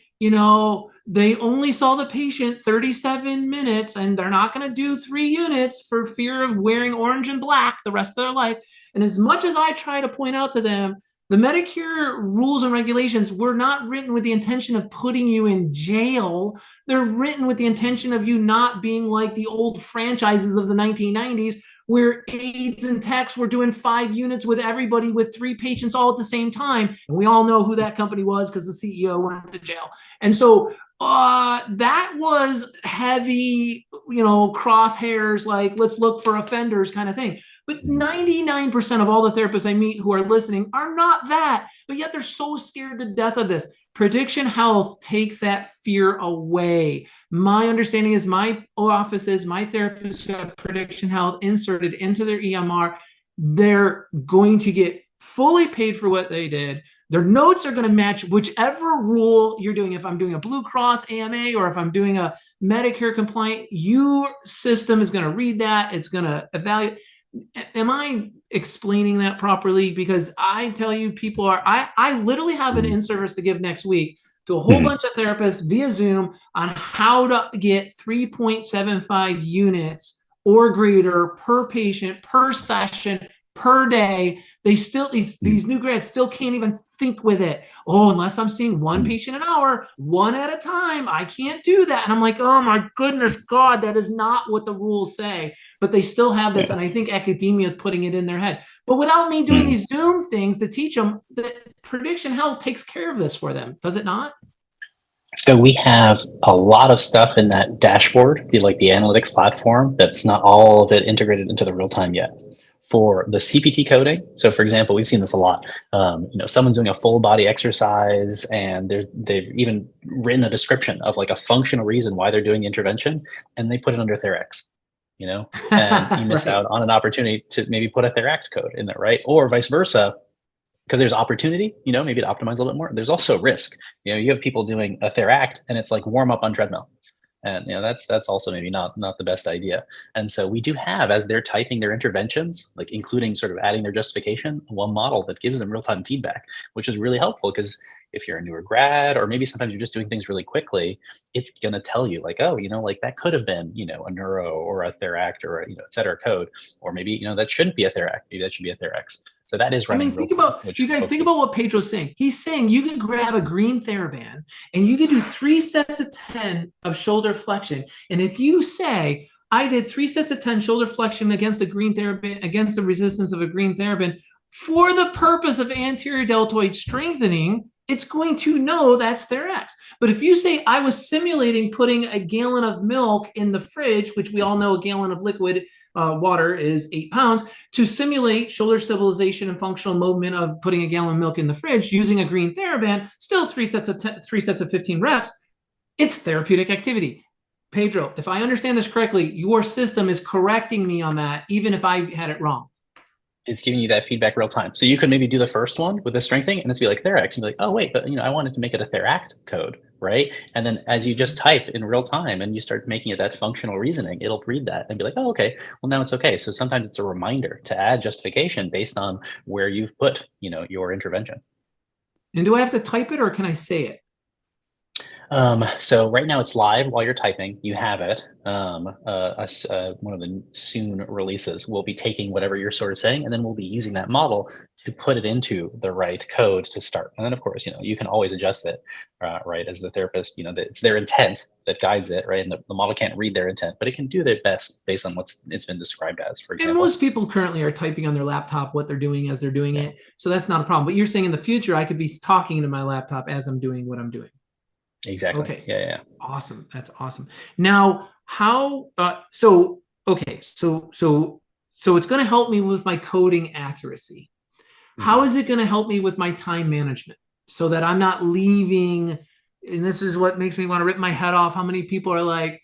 they only saw the patient 37 minutes and they're not going to do 3 units for fear of wearing orange and black the rest of their life. And as much as I try to point out to them, the Medicare rules and regulations were not written with the intention of putting you in jail. They're written with the intention of you not being like the old franchises of the 1990s, where aides and techs were doing 5 units with everybody with 3 patients all at the same time. And we all know who that company was because the CEO went to jail. And so that was heavy, crosshairs, like, let's look for offenders kind of thing. But 99% of all the therapists I meet who are listening are not that, but yet they're so scared to death of this. Prediction Health takes that fear away. My understanding is my offices, my therapists who have Prediction Health inserted into their EMR, they're going to get fully paid for what they did. Their notes are going to match whichever rule you're doing. If I'm doing a Blue Cross AMA or if I'm doing a Medicare compliant, your system is going to read that. It's going to evaluate. Am I explaining that properly? Because I tell you, people are, I literally have an in-service to give next week to a whole bunch of therapists via Zoom on how to get 3.75 units or greater per patient, per session, per day. They still, these new grads still can't even think with it. Oh, unless I'm seeing 1 patient an hour, 1 at a time, I can't do that. And I'm like, oh my goodness, God, that is not what the rules say. But they still have this. And I think academia is putting it in their head. But without me doing these Zoom things to teach them, the Prediction Health takes care of this for them. Does it not? So we have a lot of stuff in that dashboard, the analytics platform, that's not all of it integrated into the real time yet. For the CPT coding, so for example, we've seen this a lot. Someone's doing a full body exercise and they've even written a description of like a functional reason why they're doing the intervention, and they put it under TheraX, and you miss out on an opportunity to maybe put a TheraX code in there, right? Or vice versa, because there's opportunity, maybe to optimize a little bit more. There's also risk. You have people doing a TheraX and it's like warm up on treadmill. And that's also maybe not the best idea. And so we do have, as they're typing their interventions, like including sort of adding their justification, one model that gives them real-time feedback, which is really helpful, because if you're a newer grad, or maybe sometimes you're just doing things really quickly, it's going to tell you like, oh, like that could have been, a neuro or a TheraX or a, et cetera code, or maybe, that shouldn't be a TheraX, maybe that should be a TheraX. So that is running. Think about what Pedro's saying. He's saying you can grab a green TheraBand and you can do 3 sets of 10 of shoulder flexion. And if you say, I did 3 sets of 10 shoulder flexion against the green TheraBand, against the resistance of a green TheraBand for the purpose of anterior deltoid strengthening, it's going to know that's TheraX. But if you say, I was simulating putting a gallon of milk in the fridge, which we all know a gallon of liquid water is 8 pounds, to simulate shoulder stabilization and functional movement of putting a gallon of milk in the fridge using a green TheraBand, still three sets of 15 reps. It's therapeutic activity. Pedro, if I understand this correctly, your system is correcting me on that, even if I had it wrong. It's giving you that feedback real time. So you could maybe do the first one with the strengthening and it's be like Therax and be like, oh wait, but I wanted to make it a Theract code, right? And then as you just type in real time and you start making it that functional reasoning, it'll read that and be like, oh, okay, well now it's okay. So sometimes it's a reminder to add justification based on where you've put, your intervention. And do I have to type it or can I say it? So right now it's live while you're typing. You have it. One of the soon releases will be taking whatever you're sort of saying, and then we'll be using that model to put it into the right code to start. And then of course, you can always adjust it, right? As the therapist, it's their intent that guides it, right? And the model can't read their intent, but it can do their best based on it's been described as, for example. And most people currently are typing on their laptop what they're doing as they're doing it. So that's not a problem. But you're saying in the future, I could be talking to my laptop as I'm doing what I'm doing. Exactly. Okay. Yeah. Awesome. That's awesome. Now, how? So it's going to help me with my coding accuracy. How is it going to help me with my time management so that I'm not leaving? And this is what makes me want to rip my head off. How many people are like,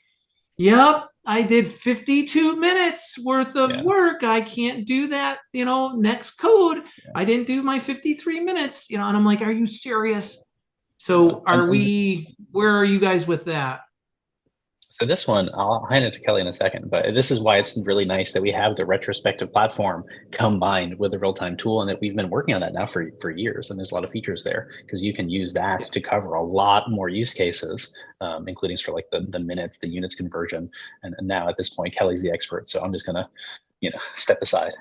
"Yep, I did 52 minutes worth of work. I can't do that. Next code. I didn't do my 53 minutes. And I'm like, are you serious? So where are you guys with that? So this one, I'll hand it to Kelly in a second, but this is why it's really nice that we have the retrospective platform combined with the real-time tool, and that we've been working on that now for years. And there's a lot of features there because you can use that to cover a lot more use cases, including sort of like the minutes, the units conversion. And now at this point, Kelly's the expert. So I'm just going to, step aside.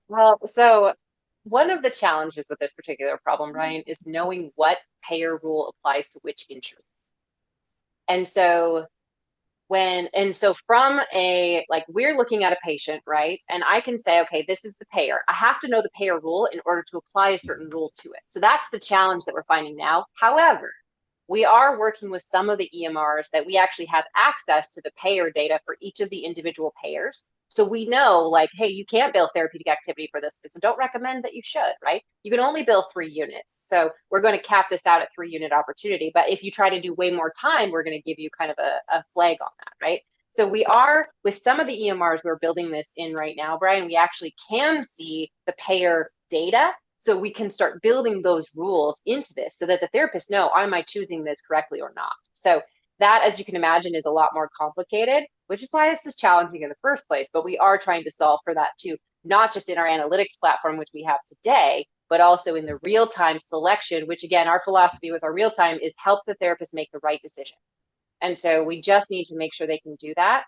Well, so one of the challenges with this particular problem, Ryan, is knowing what payer rule applies to which insurance. And so from we're looking at a patient, right? And I can say, okay, this is the payer. I have to know the payer rule in order to apply a certain rule to it. So that's the challenge that we're finding now. However, we are working with some of the EMRs that we actually have access to the payer data for each of the individual payers. So we know hey, you can't bill therapeutic activity for this, but so don't recommend that you should, right? You can only bill 3 units. So we're going to cap this out at 3-unit opportunity. But if you try to do way more time, we're going to give you kind of a flag on that, right? So we are, with some of the EMRs we're building this in right now, Brian, we actually can see the payer data. So we can start building those rules into this so that the therapists know, am I choosing this correctly or not? So that, as you can imagine, is a lot more complicated, which is why this is challenging in the first place. But we are trying to solve for that too, not just in our analytics platform, which we have today, but also in the real-time selection, which again, our philosophy with our real-time is help the therapist make the right decision. And so we just need to make sure they can do that.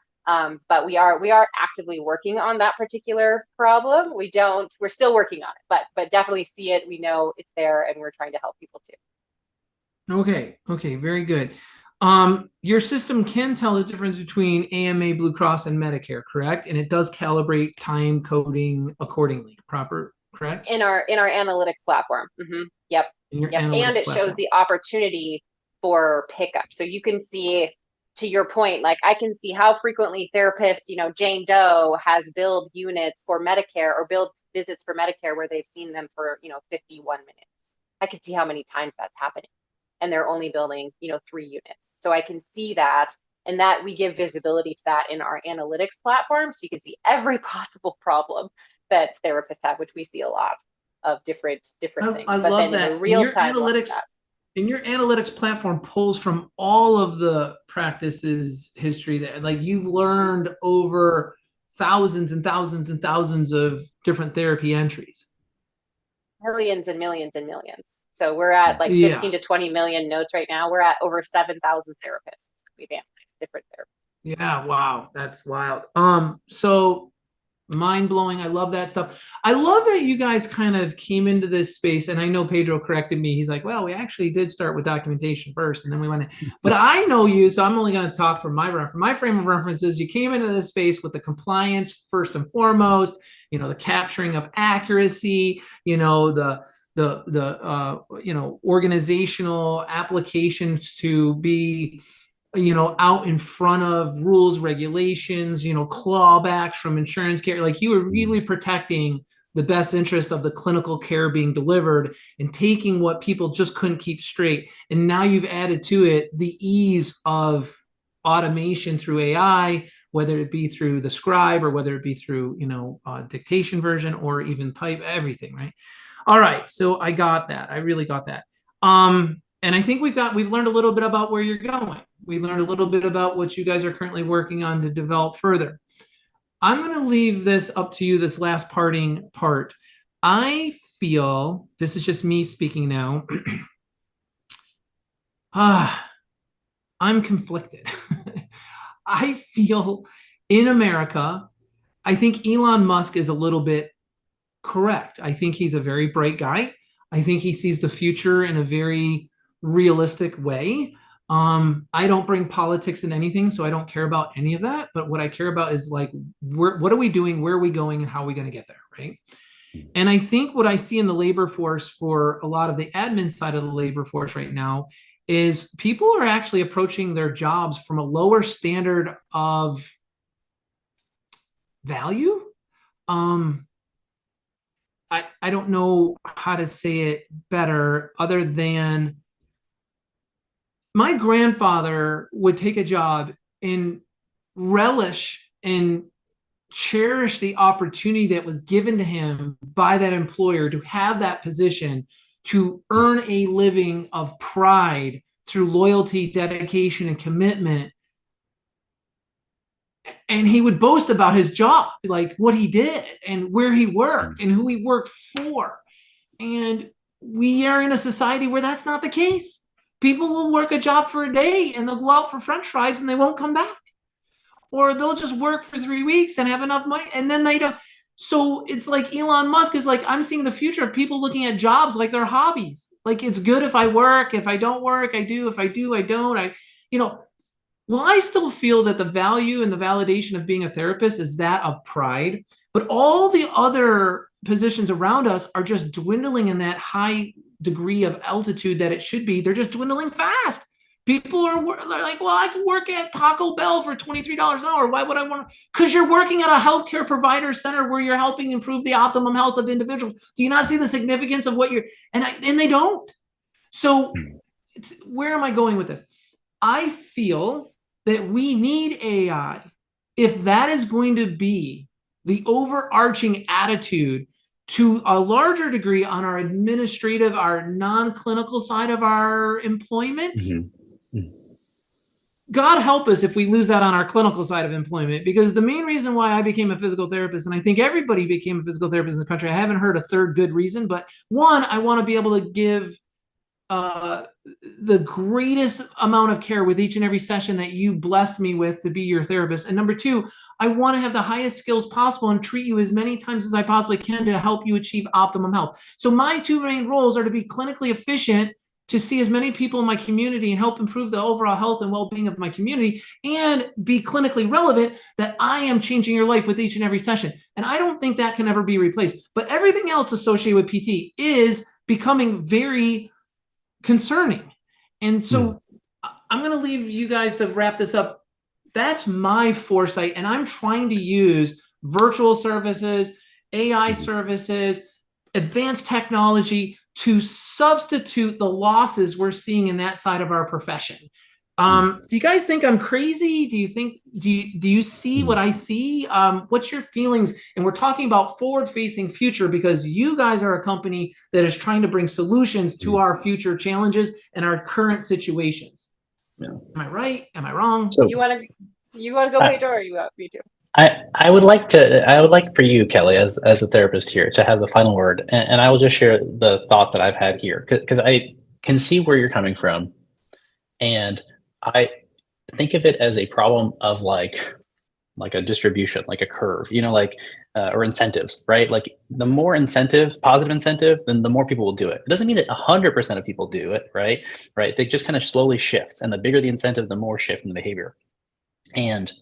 But we are actively working on that particular problem. We're still working on it, but definitely see it. We know it's there and we're trying to help people too. Okay, very good. Your system can tell the difference between AMA, Blue Cross, and Medicare, correct? And it does calibrate time coding accordingly, correct? In our analytics platform. Mm-hmm. Yep. And it shows the opportunity for pickup. So you can see, to your point, I can see how frequently therapists, Jane Doe has billed units for Medicare or billed visits for Medicare where they've seen them for, 51 minutes. I can see how many times that's happening. And they're only building, 3 units. So I can see that, and that we give visibility to that in our analytics platform. So you can see every possible problem that therapists have, which we see a lot of different things. I love that. In real time, and your analytics platform pulls from all of the practices history that you've learned over thousands and thousands and thousands of different therapy entries. Millions and millions and millions. So we're at 15 to 20 million notes right now. We're at over 7,000 therapists. We've analyzed different therapists. Yeah, wow, that's wild. So mind-blowing. I love that stuff. I love that you guys kind of came into this space, and I know Pedro corrected me. He's like, well, we actually did start with documentation first, and then we went in. But I know you, so I'm only going to talk from my reference. My frame of reference is you came into this space with the compliance first and foremost, the capturing of accuracy, the organizational applications to be out in front of rules, regulations, clawbacks from insurance care. Like, you were really protecting the best interest of the clinical care being delivered and taking what people just couldn't keep straight. And now you've added to it the ease of automation through AI, whether it be through the scribe or whether it be through, dictation version or even type, everything, right? All right. So I got that. I really got that. And I think we've learned a little bit about where you're going. We learned a little bit about what you guys are currently working on to develop further. I'm going to leave this up to you, this last parting part. I feel, this is just me speaking now, I'm conflicted. I feel in America, I think Elon Musk is a little bit correct. I think he's a very bright guy. I think he sees the future in a very realistic way. I don't bring politics in anything, so I don't care about any of that. But what I care about is, like, what are we doing, where are we going, and how are we going to get there, right? And I think what I see in the labor force for a lot of the admin side of the labor force right now is people are actually approaching their jobs from a lower standard of value. I don't know how to say it better other than my grandfather would take a job and relish and cherish the opportunity that was given to him by that employer to have that position, to earn a living of pride through loyalty, dedication, and commitment. And he would boast about his job, like what he did and where he worked and who he worked for. And we are in a society where that's not the case. People will work a job for a day and they'll go out for French fries and they won't come back. Or they'll just work for 3 weeks and have enough money and then they don't. So it's like Elon Musk is like, I'm seeing the future of people looking at jobs like their hobbies. Like, it's good if I work. If I don't work, I do. If I do, I don't. Well, I still feel that the value and the validation of being a therapist is that of pride, but all the other positions around us are just dwindling in that high degree of altitude that it should be. They're just dwindling fast. People are like, well, I can work at Taco Bell for $23 an hour. Why would I want to? Because you're working at a healthcare provider center where you're helping improve the optimum health of individuals. Do you not see the significance of what you're, and they don't. So where am I going with this? I feel that we need AI if that is going to be the overarching attitude to a larger degree on our administrative, our non-clinical side of our employment. God help us if we lose that on our clinical side of employment, because the main reason why I became a physical therapist, and I think everybody became a physical therapist in the country, I haven't heard a third good reason, but one, I want to be able to give the greatest amount of care with each and every session that you blessed me with to be your therapist. And number two, I want to have the highest skills possible and treat you as many times as I possibly can to help you achieve optimum health. So my two main roles are to be clinically efficient, to see as many people in my community and help improve the overall health and well-being of my community, and be clinically relevant, that I am changing your life with each and every session. And I don't think that can ever be replaced. But everything else associated with PT is becoming very concerning. And so I'm going to leave you guys to wrap this up. That's my foresight. And I'm trying to use virtual services, AI services, advanced technology to substitute the losses we're seeing in that side of our profession. Do you guys think I'm crazy? Do you see what I see? What's your feelings? And we're talking about forward-facing future, because you guys are a company that is trying to bring solutions to our future challenges and our current situations. Yeah. Am I right? Am I wrong? So, you want to go, Pedro, or you want me to? I would like for you, Kelly, as a therapist here, to have the final word, and I will just share the thought that I've had here, because I can see where you're coming from, and I think of it as a problem of like a distribution, like a curve, or incentives, right? Like, the more incentive, positive incentive, then the more people will do it. It doesn't mean that 100% of people do it, right? Right? They just kind of slowly shifts, and the bigger the incentive, the more shift in the behavior. And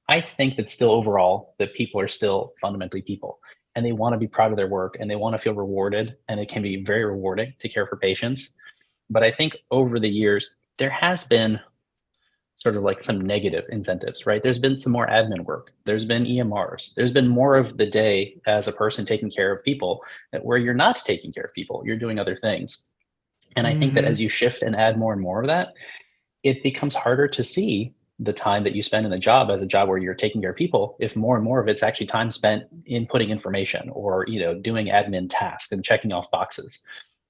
I think that still overall that people are still fundamentally people, and they want to be proud of their work, and they want to feel rewarded, and it can be very rewarding to care for patients. But I think over the years, there has been sort of like some negative incentives, right? There's been some more admin work. There's been EMRs. There's been more of the day as a person taking care of people where you're not taking care of people. You're doing other things. And I think that as you shift and add more and more of that, it becomes harder to see the time that you spend in the job as a job where you're taking care of people if more and more of it's actually time spent inputting information or doing admin tasks and checking off boxes.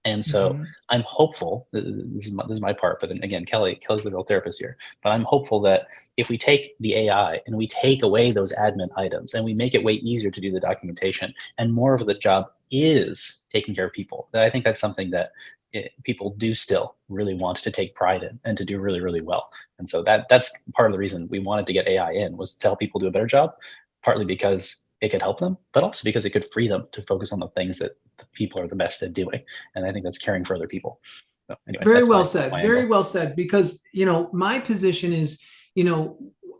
And so I'm hopeful, this is my part, but then again, Kelly's the real therapist here, but I'm hopeful that if we take the AI and we take away those admin items and we make it way easier to do the documentation and more of the job is taking care of people, that I think that's something that people do still really want to take pride in and to do really, really well. And so that's part of the reason we wanted to get AI in, was to help people do a better job, partly because it could help them, but also because it could free them to focus on the things that the people are the best at doing. And I think that's caring for other people. So anyway, very well said. Very well said. Because, my position is,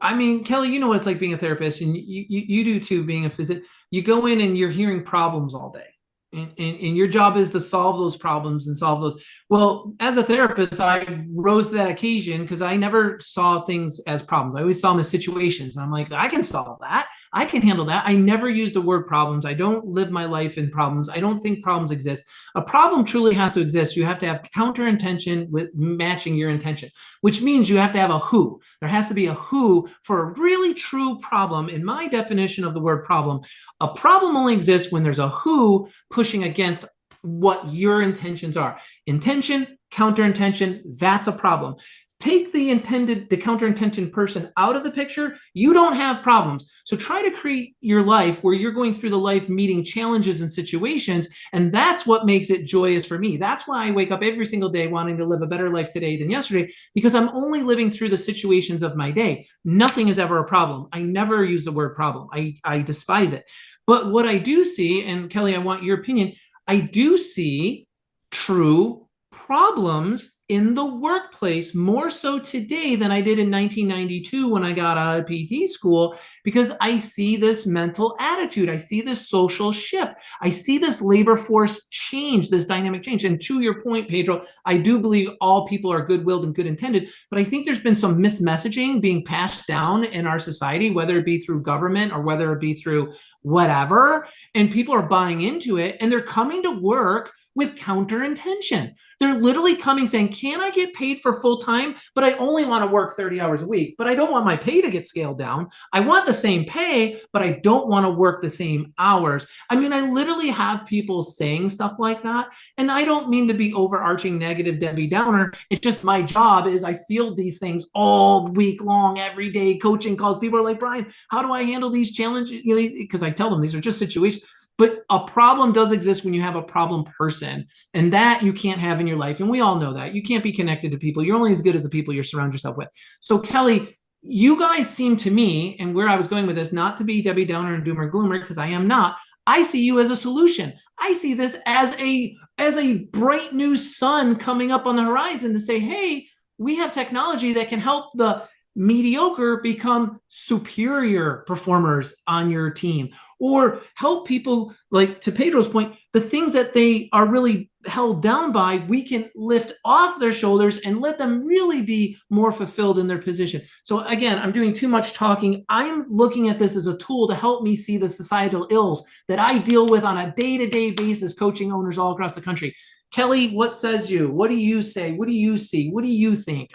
I mean, Kelly, what it's like being a therapist, and you do too, being a physician. You go in and you're hearing problems all day. And your job is to solve those problems and solve those. Well, as a therapist, I rose to that occasion because I never saw things as problems. I always saw them as situations. I'm like, I can solve that. I can handle that. I never use the word problems. I don't live my life in problems. I don't think problems exist. A problem truly has to exist. You have to have counter intention with matching your intention, which means you have to have a who. There has to be a who for a really true problem. In my definition of the word problem, a problem only exists when there's a who pushing against what your intentions are. Intention, counter intention, that's a problem. Take the counter intention person out of the picture, you don't have problems. So try to create your life where you're going through the life meeting challenges and situations, and that's what makes it joyous for me. That's why I wake up every single day wanting to live a better life today than yesterday, because I'm only living through the situations of my day. Nothing is ever a problem. I never use the word problem. I despise it. But what I do see, and Kelly, I want your opinion, I do see true problems in the workplace more so today than I did in 1992 when I got out of PT school, because I see this mental attitude. I see this social shift. I see this labor force change, this dynamic change. And to your point, Pedro, I do believe all people are good-willed and good-intended, but I think there's been some mismessaging being passed down in our society, whether it be through government or whether it be through whatever, and people are buying into it, and they're coming to work with counter intention. They're literally coming saying, can I get paid for full time, but I only want to work 30 hours a week, but I don't want my pay to get scaled down. I want the same pay, but I don't want to work the same hours. I mean, I literally have people saying stuff like that. And I don't mean to be overarching negative Debbie Downer. It's just my job is I field these things all week long, every day, coaching calls. People are like, Brian, how do I handle these challenges? Because I tell them these are just situations. But a problem does exist when you have a problem person, and that you can't have in your life. And we all know that. You can't be connected to people. You're only as good as the people you surround yourself with. So Kelly, you guys seem to me, and where I was going with this, not to be Debbie Downer and Doomer Gloomer, because I am not. I see you as a solution. I see this as a bright new sun coming up on the horizon to say, hey, we have technology that can help the mediocre become superior performers on your team, or help people, like to Pedro's point, the things that they are really held down by, we can lift off their shoulders and let them really be more fulfilled in their position. So again, I'm doing too much talking. I'm looking at this as a tool to help me see the societal ills that I deal with on a day-to-day basis, coaching owners all across the country. Kelly, what says you? What do you say? What do you see? What do you think?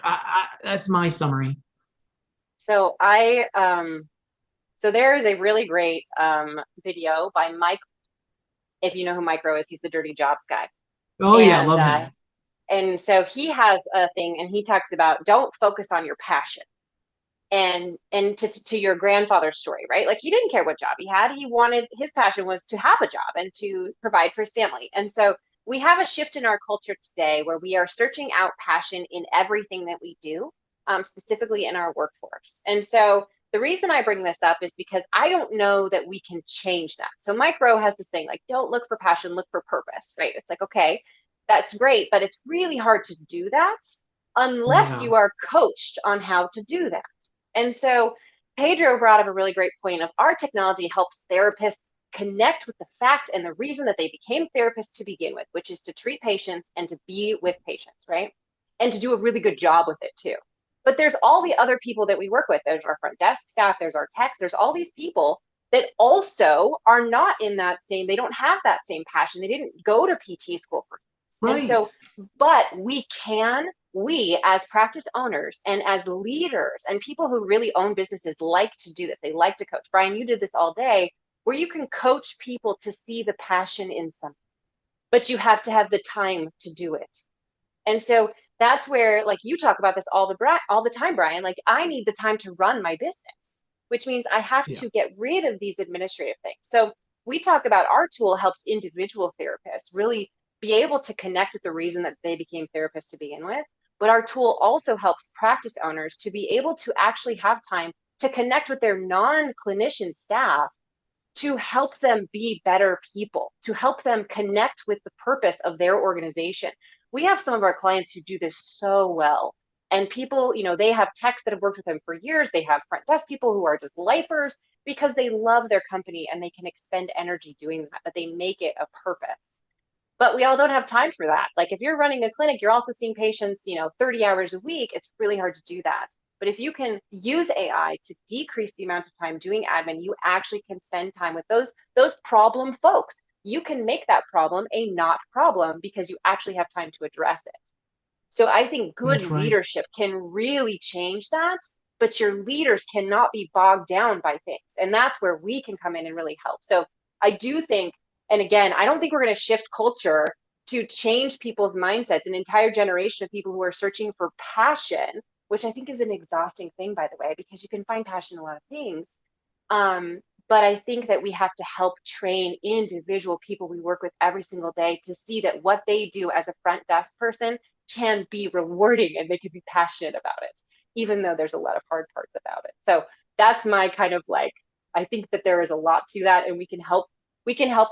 That's my summary. So so there is a really great video by Mike. If you know who Micro is, he's the Dirty Jobs guy. Oh yeah, love him. And so he has a thing, and he talks about don't focus on your passion. And to your grandfather's story, right? Like he didn't care what job he had. His passion was to have a job and to provide for his family. And so we have a shift in our culture today where we are searching out passion in everything that we do. Specifically in our workforce. And so the reason I bring this up is because I don't know that we can change that. So Micro has this thing like, don't look for passion, look for purpose, right? It's like, okay, that's great, but it's really hard to do that unless you are coached on how to do that. And so Pedro brought up a really great point of our technology helps therapists connect with the fact and the reason that they became therapists to begin with, which is to treat patients and to be with patients, right? And to do a really good job with it too. But there's all the other people that we work with. There's our front desk staff, there's our techs, there's all these people that also are not in that same, they don't have that same passion. They didn't go to PT school for this. Right. And so, but we as practice owners and as leaders and people who really own businesses like to do this. They like to coach. Brian, you did this all day, where you can coach people to see the passion in something, but you have to have the time to do it. And so that's where, like, you talk about this all the time, Brian. Like, I need the time to run my business, which means I have to get rid of these administrative things. So we talk about our tool helps individual therapists really be able to connect with the reason that they became therapists to begin with. But our tool also helps practice owners to be able to actually have time to connect with their non-clinician staff to help them be better people, to help them connect with the purpose of their organization. We have some of our clients who do this so well. And people, they have techs that have worked with them for years. They have front desk people who are just lifers because they love their company and they can expend energy doing that, but they make it a purpose. But we all don't have time for that. Like, if you're running a clinic, you're also seeing patients, 30 hours a week. It's really hard to do that. But if you can use AI to decrease the amount of time doing admin, you actually can spend time with those problem folks. You can make that problem a not problem because you actually have time to address it. So I think good leadership can really change that, but your leaders cannot be bogged down by things. And that's where we can come in and really help. So I do think, and again, I don't think we're going to shift culture to change people's mindsets, an entire generation of people who are searching for passion, which I think is an exhausting thing, by the way, because you can find passion in a lot of things. But I think that we have to help train individual people we work with every single day to see that what they do as a front desk person can be rewarding and they can be passionate about it, even though there's a lot of hard parts about it. So that's my kind of I think that there is a lot to that, and we can help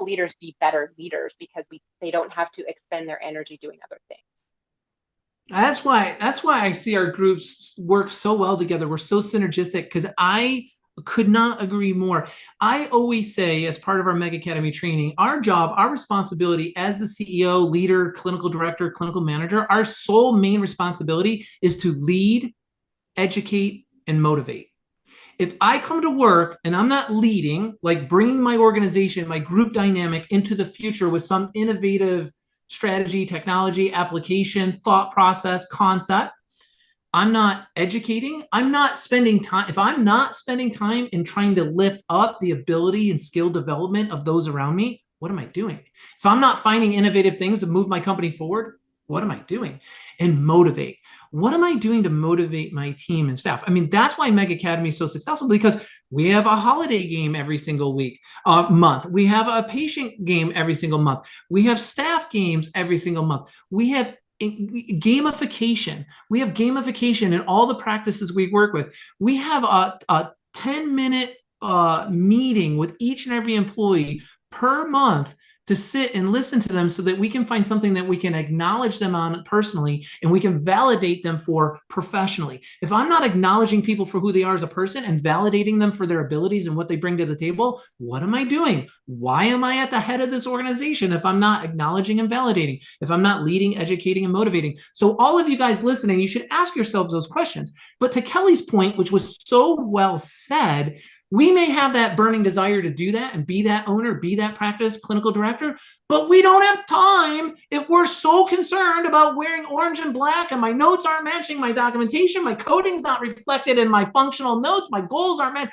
leaders be better leaders because they don't have to expend their energy doing other things. That's why I see our groups work so well together. We're so synergistic, because I could not agree more. I always say, as part of our Mega Academy training, our job, our responsibility as the CEO, leader, clinical director, clinical manager, our sole main responsibility is to lead, educate, and motivate. If I come to work and I'm not leading, like bringing my organization, my group dynamic into the future with some innovative strategy, technology, application, thought process, concept, I'm not educating. I'm not spending time. If I'm not spending time in trying to lift up the ability and skill development of those around me, what am I doing? If I'm not finding innovative things to move my company forward, what am I doing? And motivate. What am I doing to motivate my team and staff? I mean, that's why Mega Academy is so successful, because we have a holiday game every single month. We have a patient game every single month. We have staff games every single month. We have gamification. We have gamification in all the practices we work with. We have a 10-minute meeting with each and every employee per month to sit and listen to them so that we can find something that we can acknowledge them on personally and we can validate them for professionally. If I'm not acknowledging people for who they are as a person and validating them for their abilities and what they bring to the table, what am I doing? Why am I at the head of this organization if I'm not acknowledging and validating, if I'm not leading, educating, and motivating? So all of you guys listening, you should ask yourselves those questions. But to Kelly's point, which was so well said, we may have that burning desire to do that and be that owner, be that practice clinical director, but we don't have time if we're so concerned about wearing orange and black and my notes aren't matching my documentation, my coding's not reflected in my functional notes, my goals aren't met.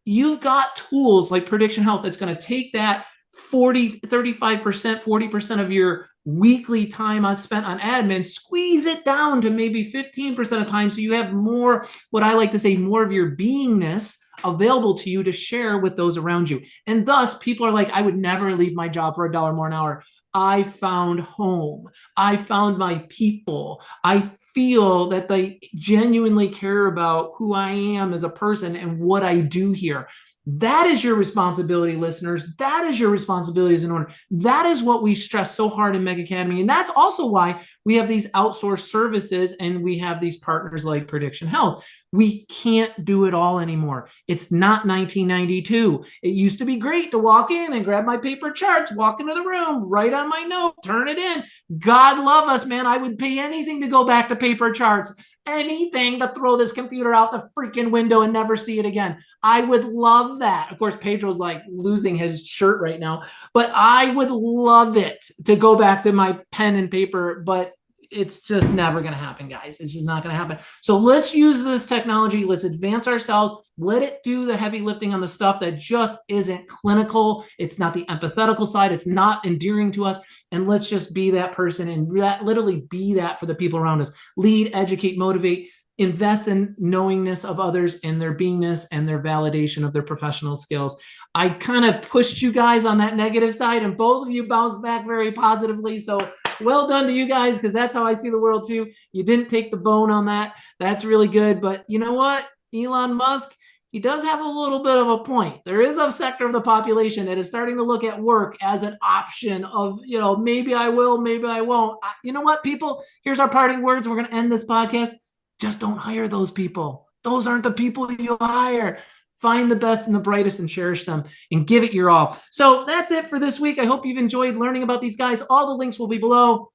You've got tools like PredictionHealth that's going to take that 35%, 40% of your weekly time spent on admin, squeeze it down to maybe 15% of time so you have more, what I like to say, more of your beingness available to you to share with those around you. And thus, people are like, I would never leave my job for $1 more an hour. I found home. I found my people. I feel that they genuinely care about who I am as a person and what I do here. That is your responsibility, listeners. That is your responsibility as an owner. That is what we stress so hard in Mega Academy. And that's also why we have these outsourced services and we have these partners like PredictionHealth. We can't do it all anymore. It's not 1992. It used to be great to walk in and grab my paper charts, walk into the room, write on my note, turn it in. God love us, man. I would pay anything to go back to paper charts. anything to throw this computer out the freaking window and never see it again. I would love that. Of course, Pedro's like losing his shirt right now, but I would love it to go back to my pen and paper, but it's just never going to happen, guys. It's just not going to happen. So let's use this technology. Let's advance ourselves. Let it do the heavy lifting on the stuff that just isn't clinical. It's not the empathetical side. It's not endearing to us. And let's just be that person and literally be that for the people around us. Lead, educate, motivate, invest in knowingness of others and their beingness and their validation of their professional skills. I kind of pushed you guys on that negative side, and both of you bounced back very positively. So well done to you guys, because that's how I see the world too. You didn't take the bone on that. That's really good. But you know what? Elon Musk, he does have a little bit of a point. There is a sector of the population that is starting to look at work as an option of, maybe I will, maybe I won't. You know what, people? Here's our parting words. We're going to end this podcast. Just don't hire those people. Those aren't the people you hire. Find the best and the brightest and cherish them and give it your all. So that's it for this week. I hope you've enjoyed learning about these guys. All the links will be below.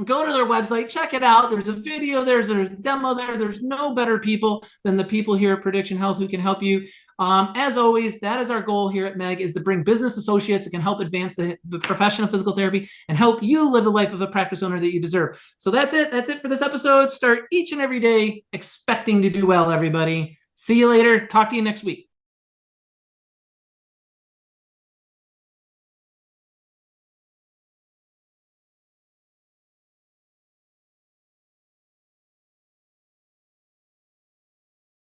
Go to their website, check it out. There's a video there, there's a demo there. There's no better people than the people here at Prediction Health who can help you. As always, that is our goal here at MEG, is to bring business associates that can help advance the profession of physical therapy and help you live the life of a practice owner that you deserve. So that's it. That's it for this episode. Start each and every day expecting to do well, everybody. See you later. Talk to you next week.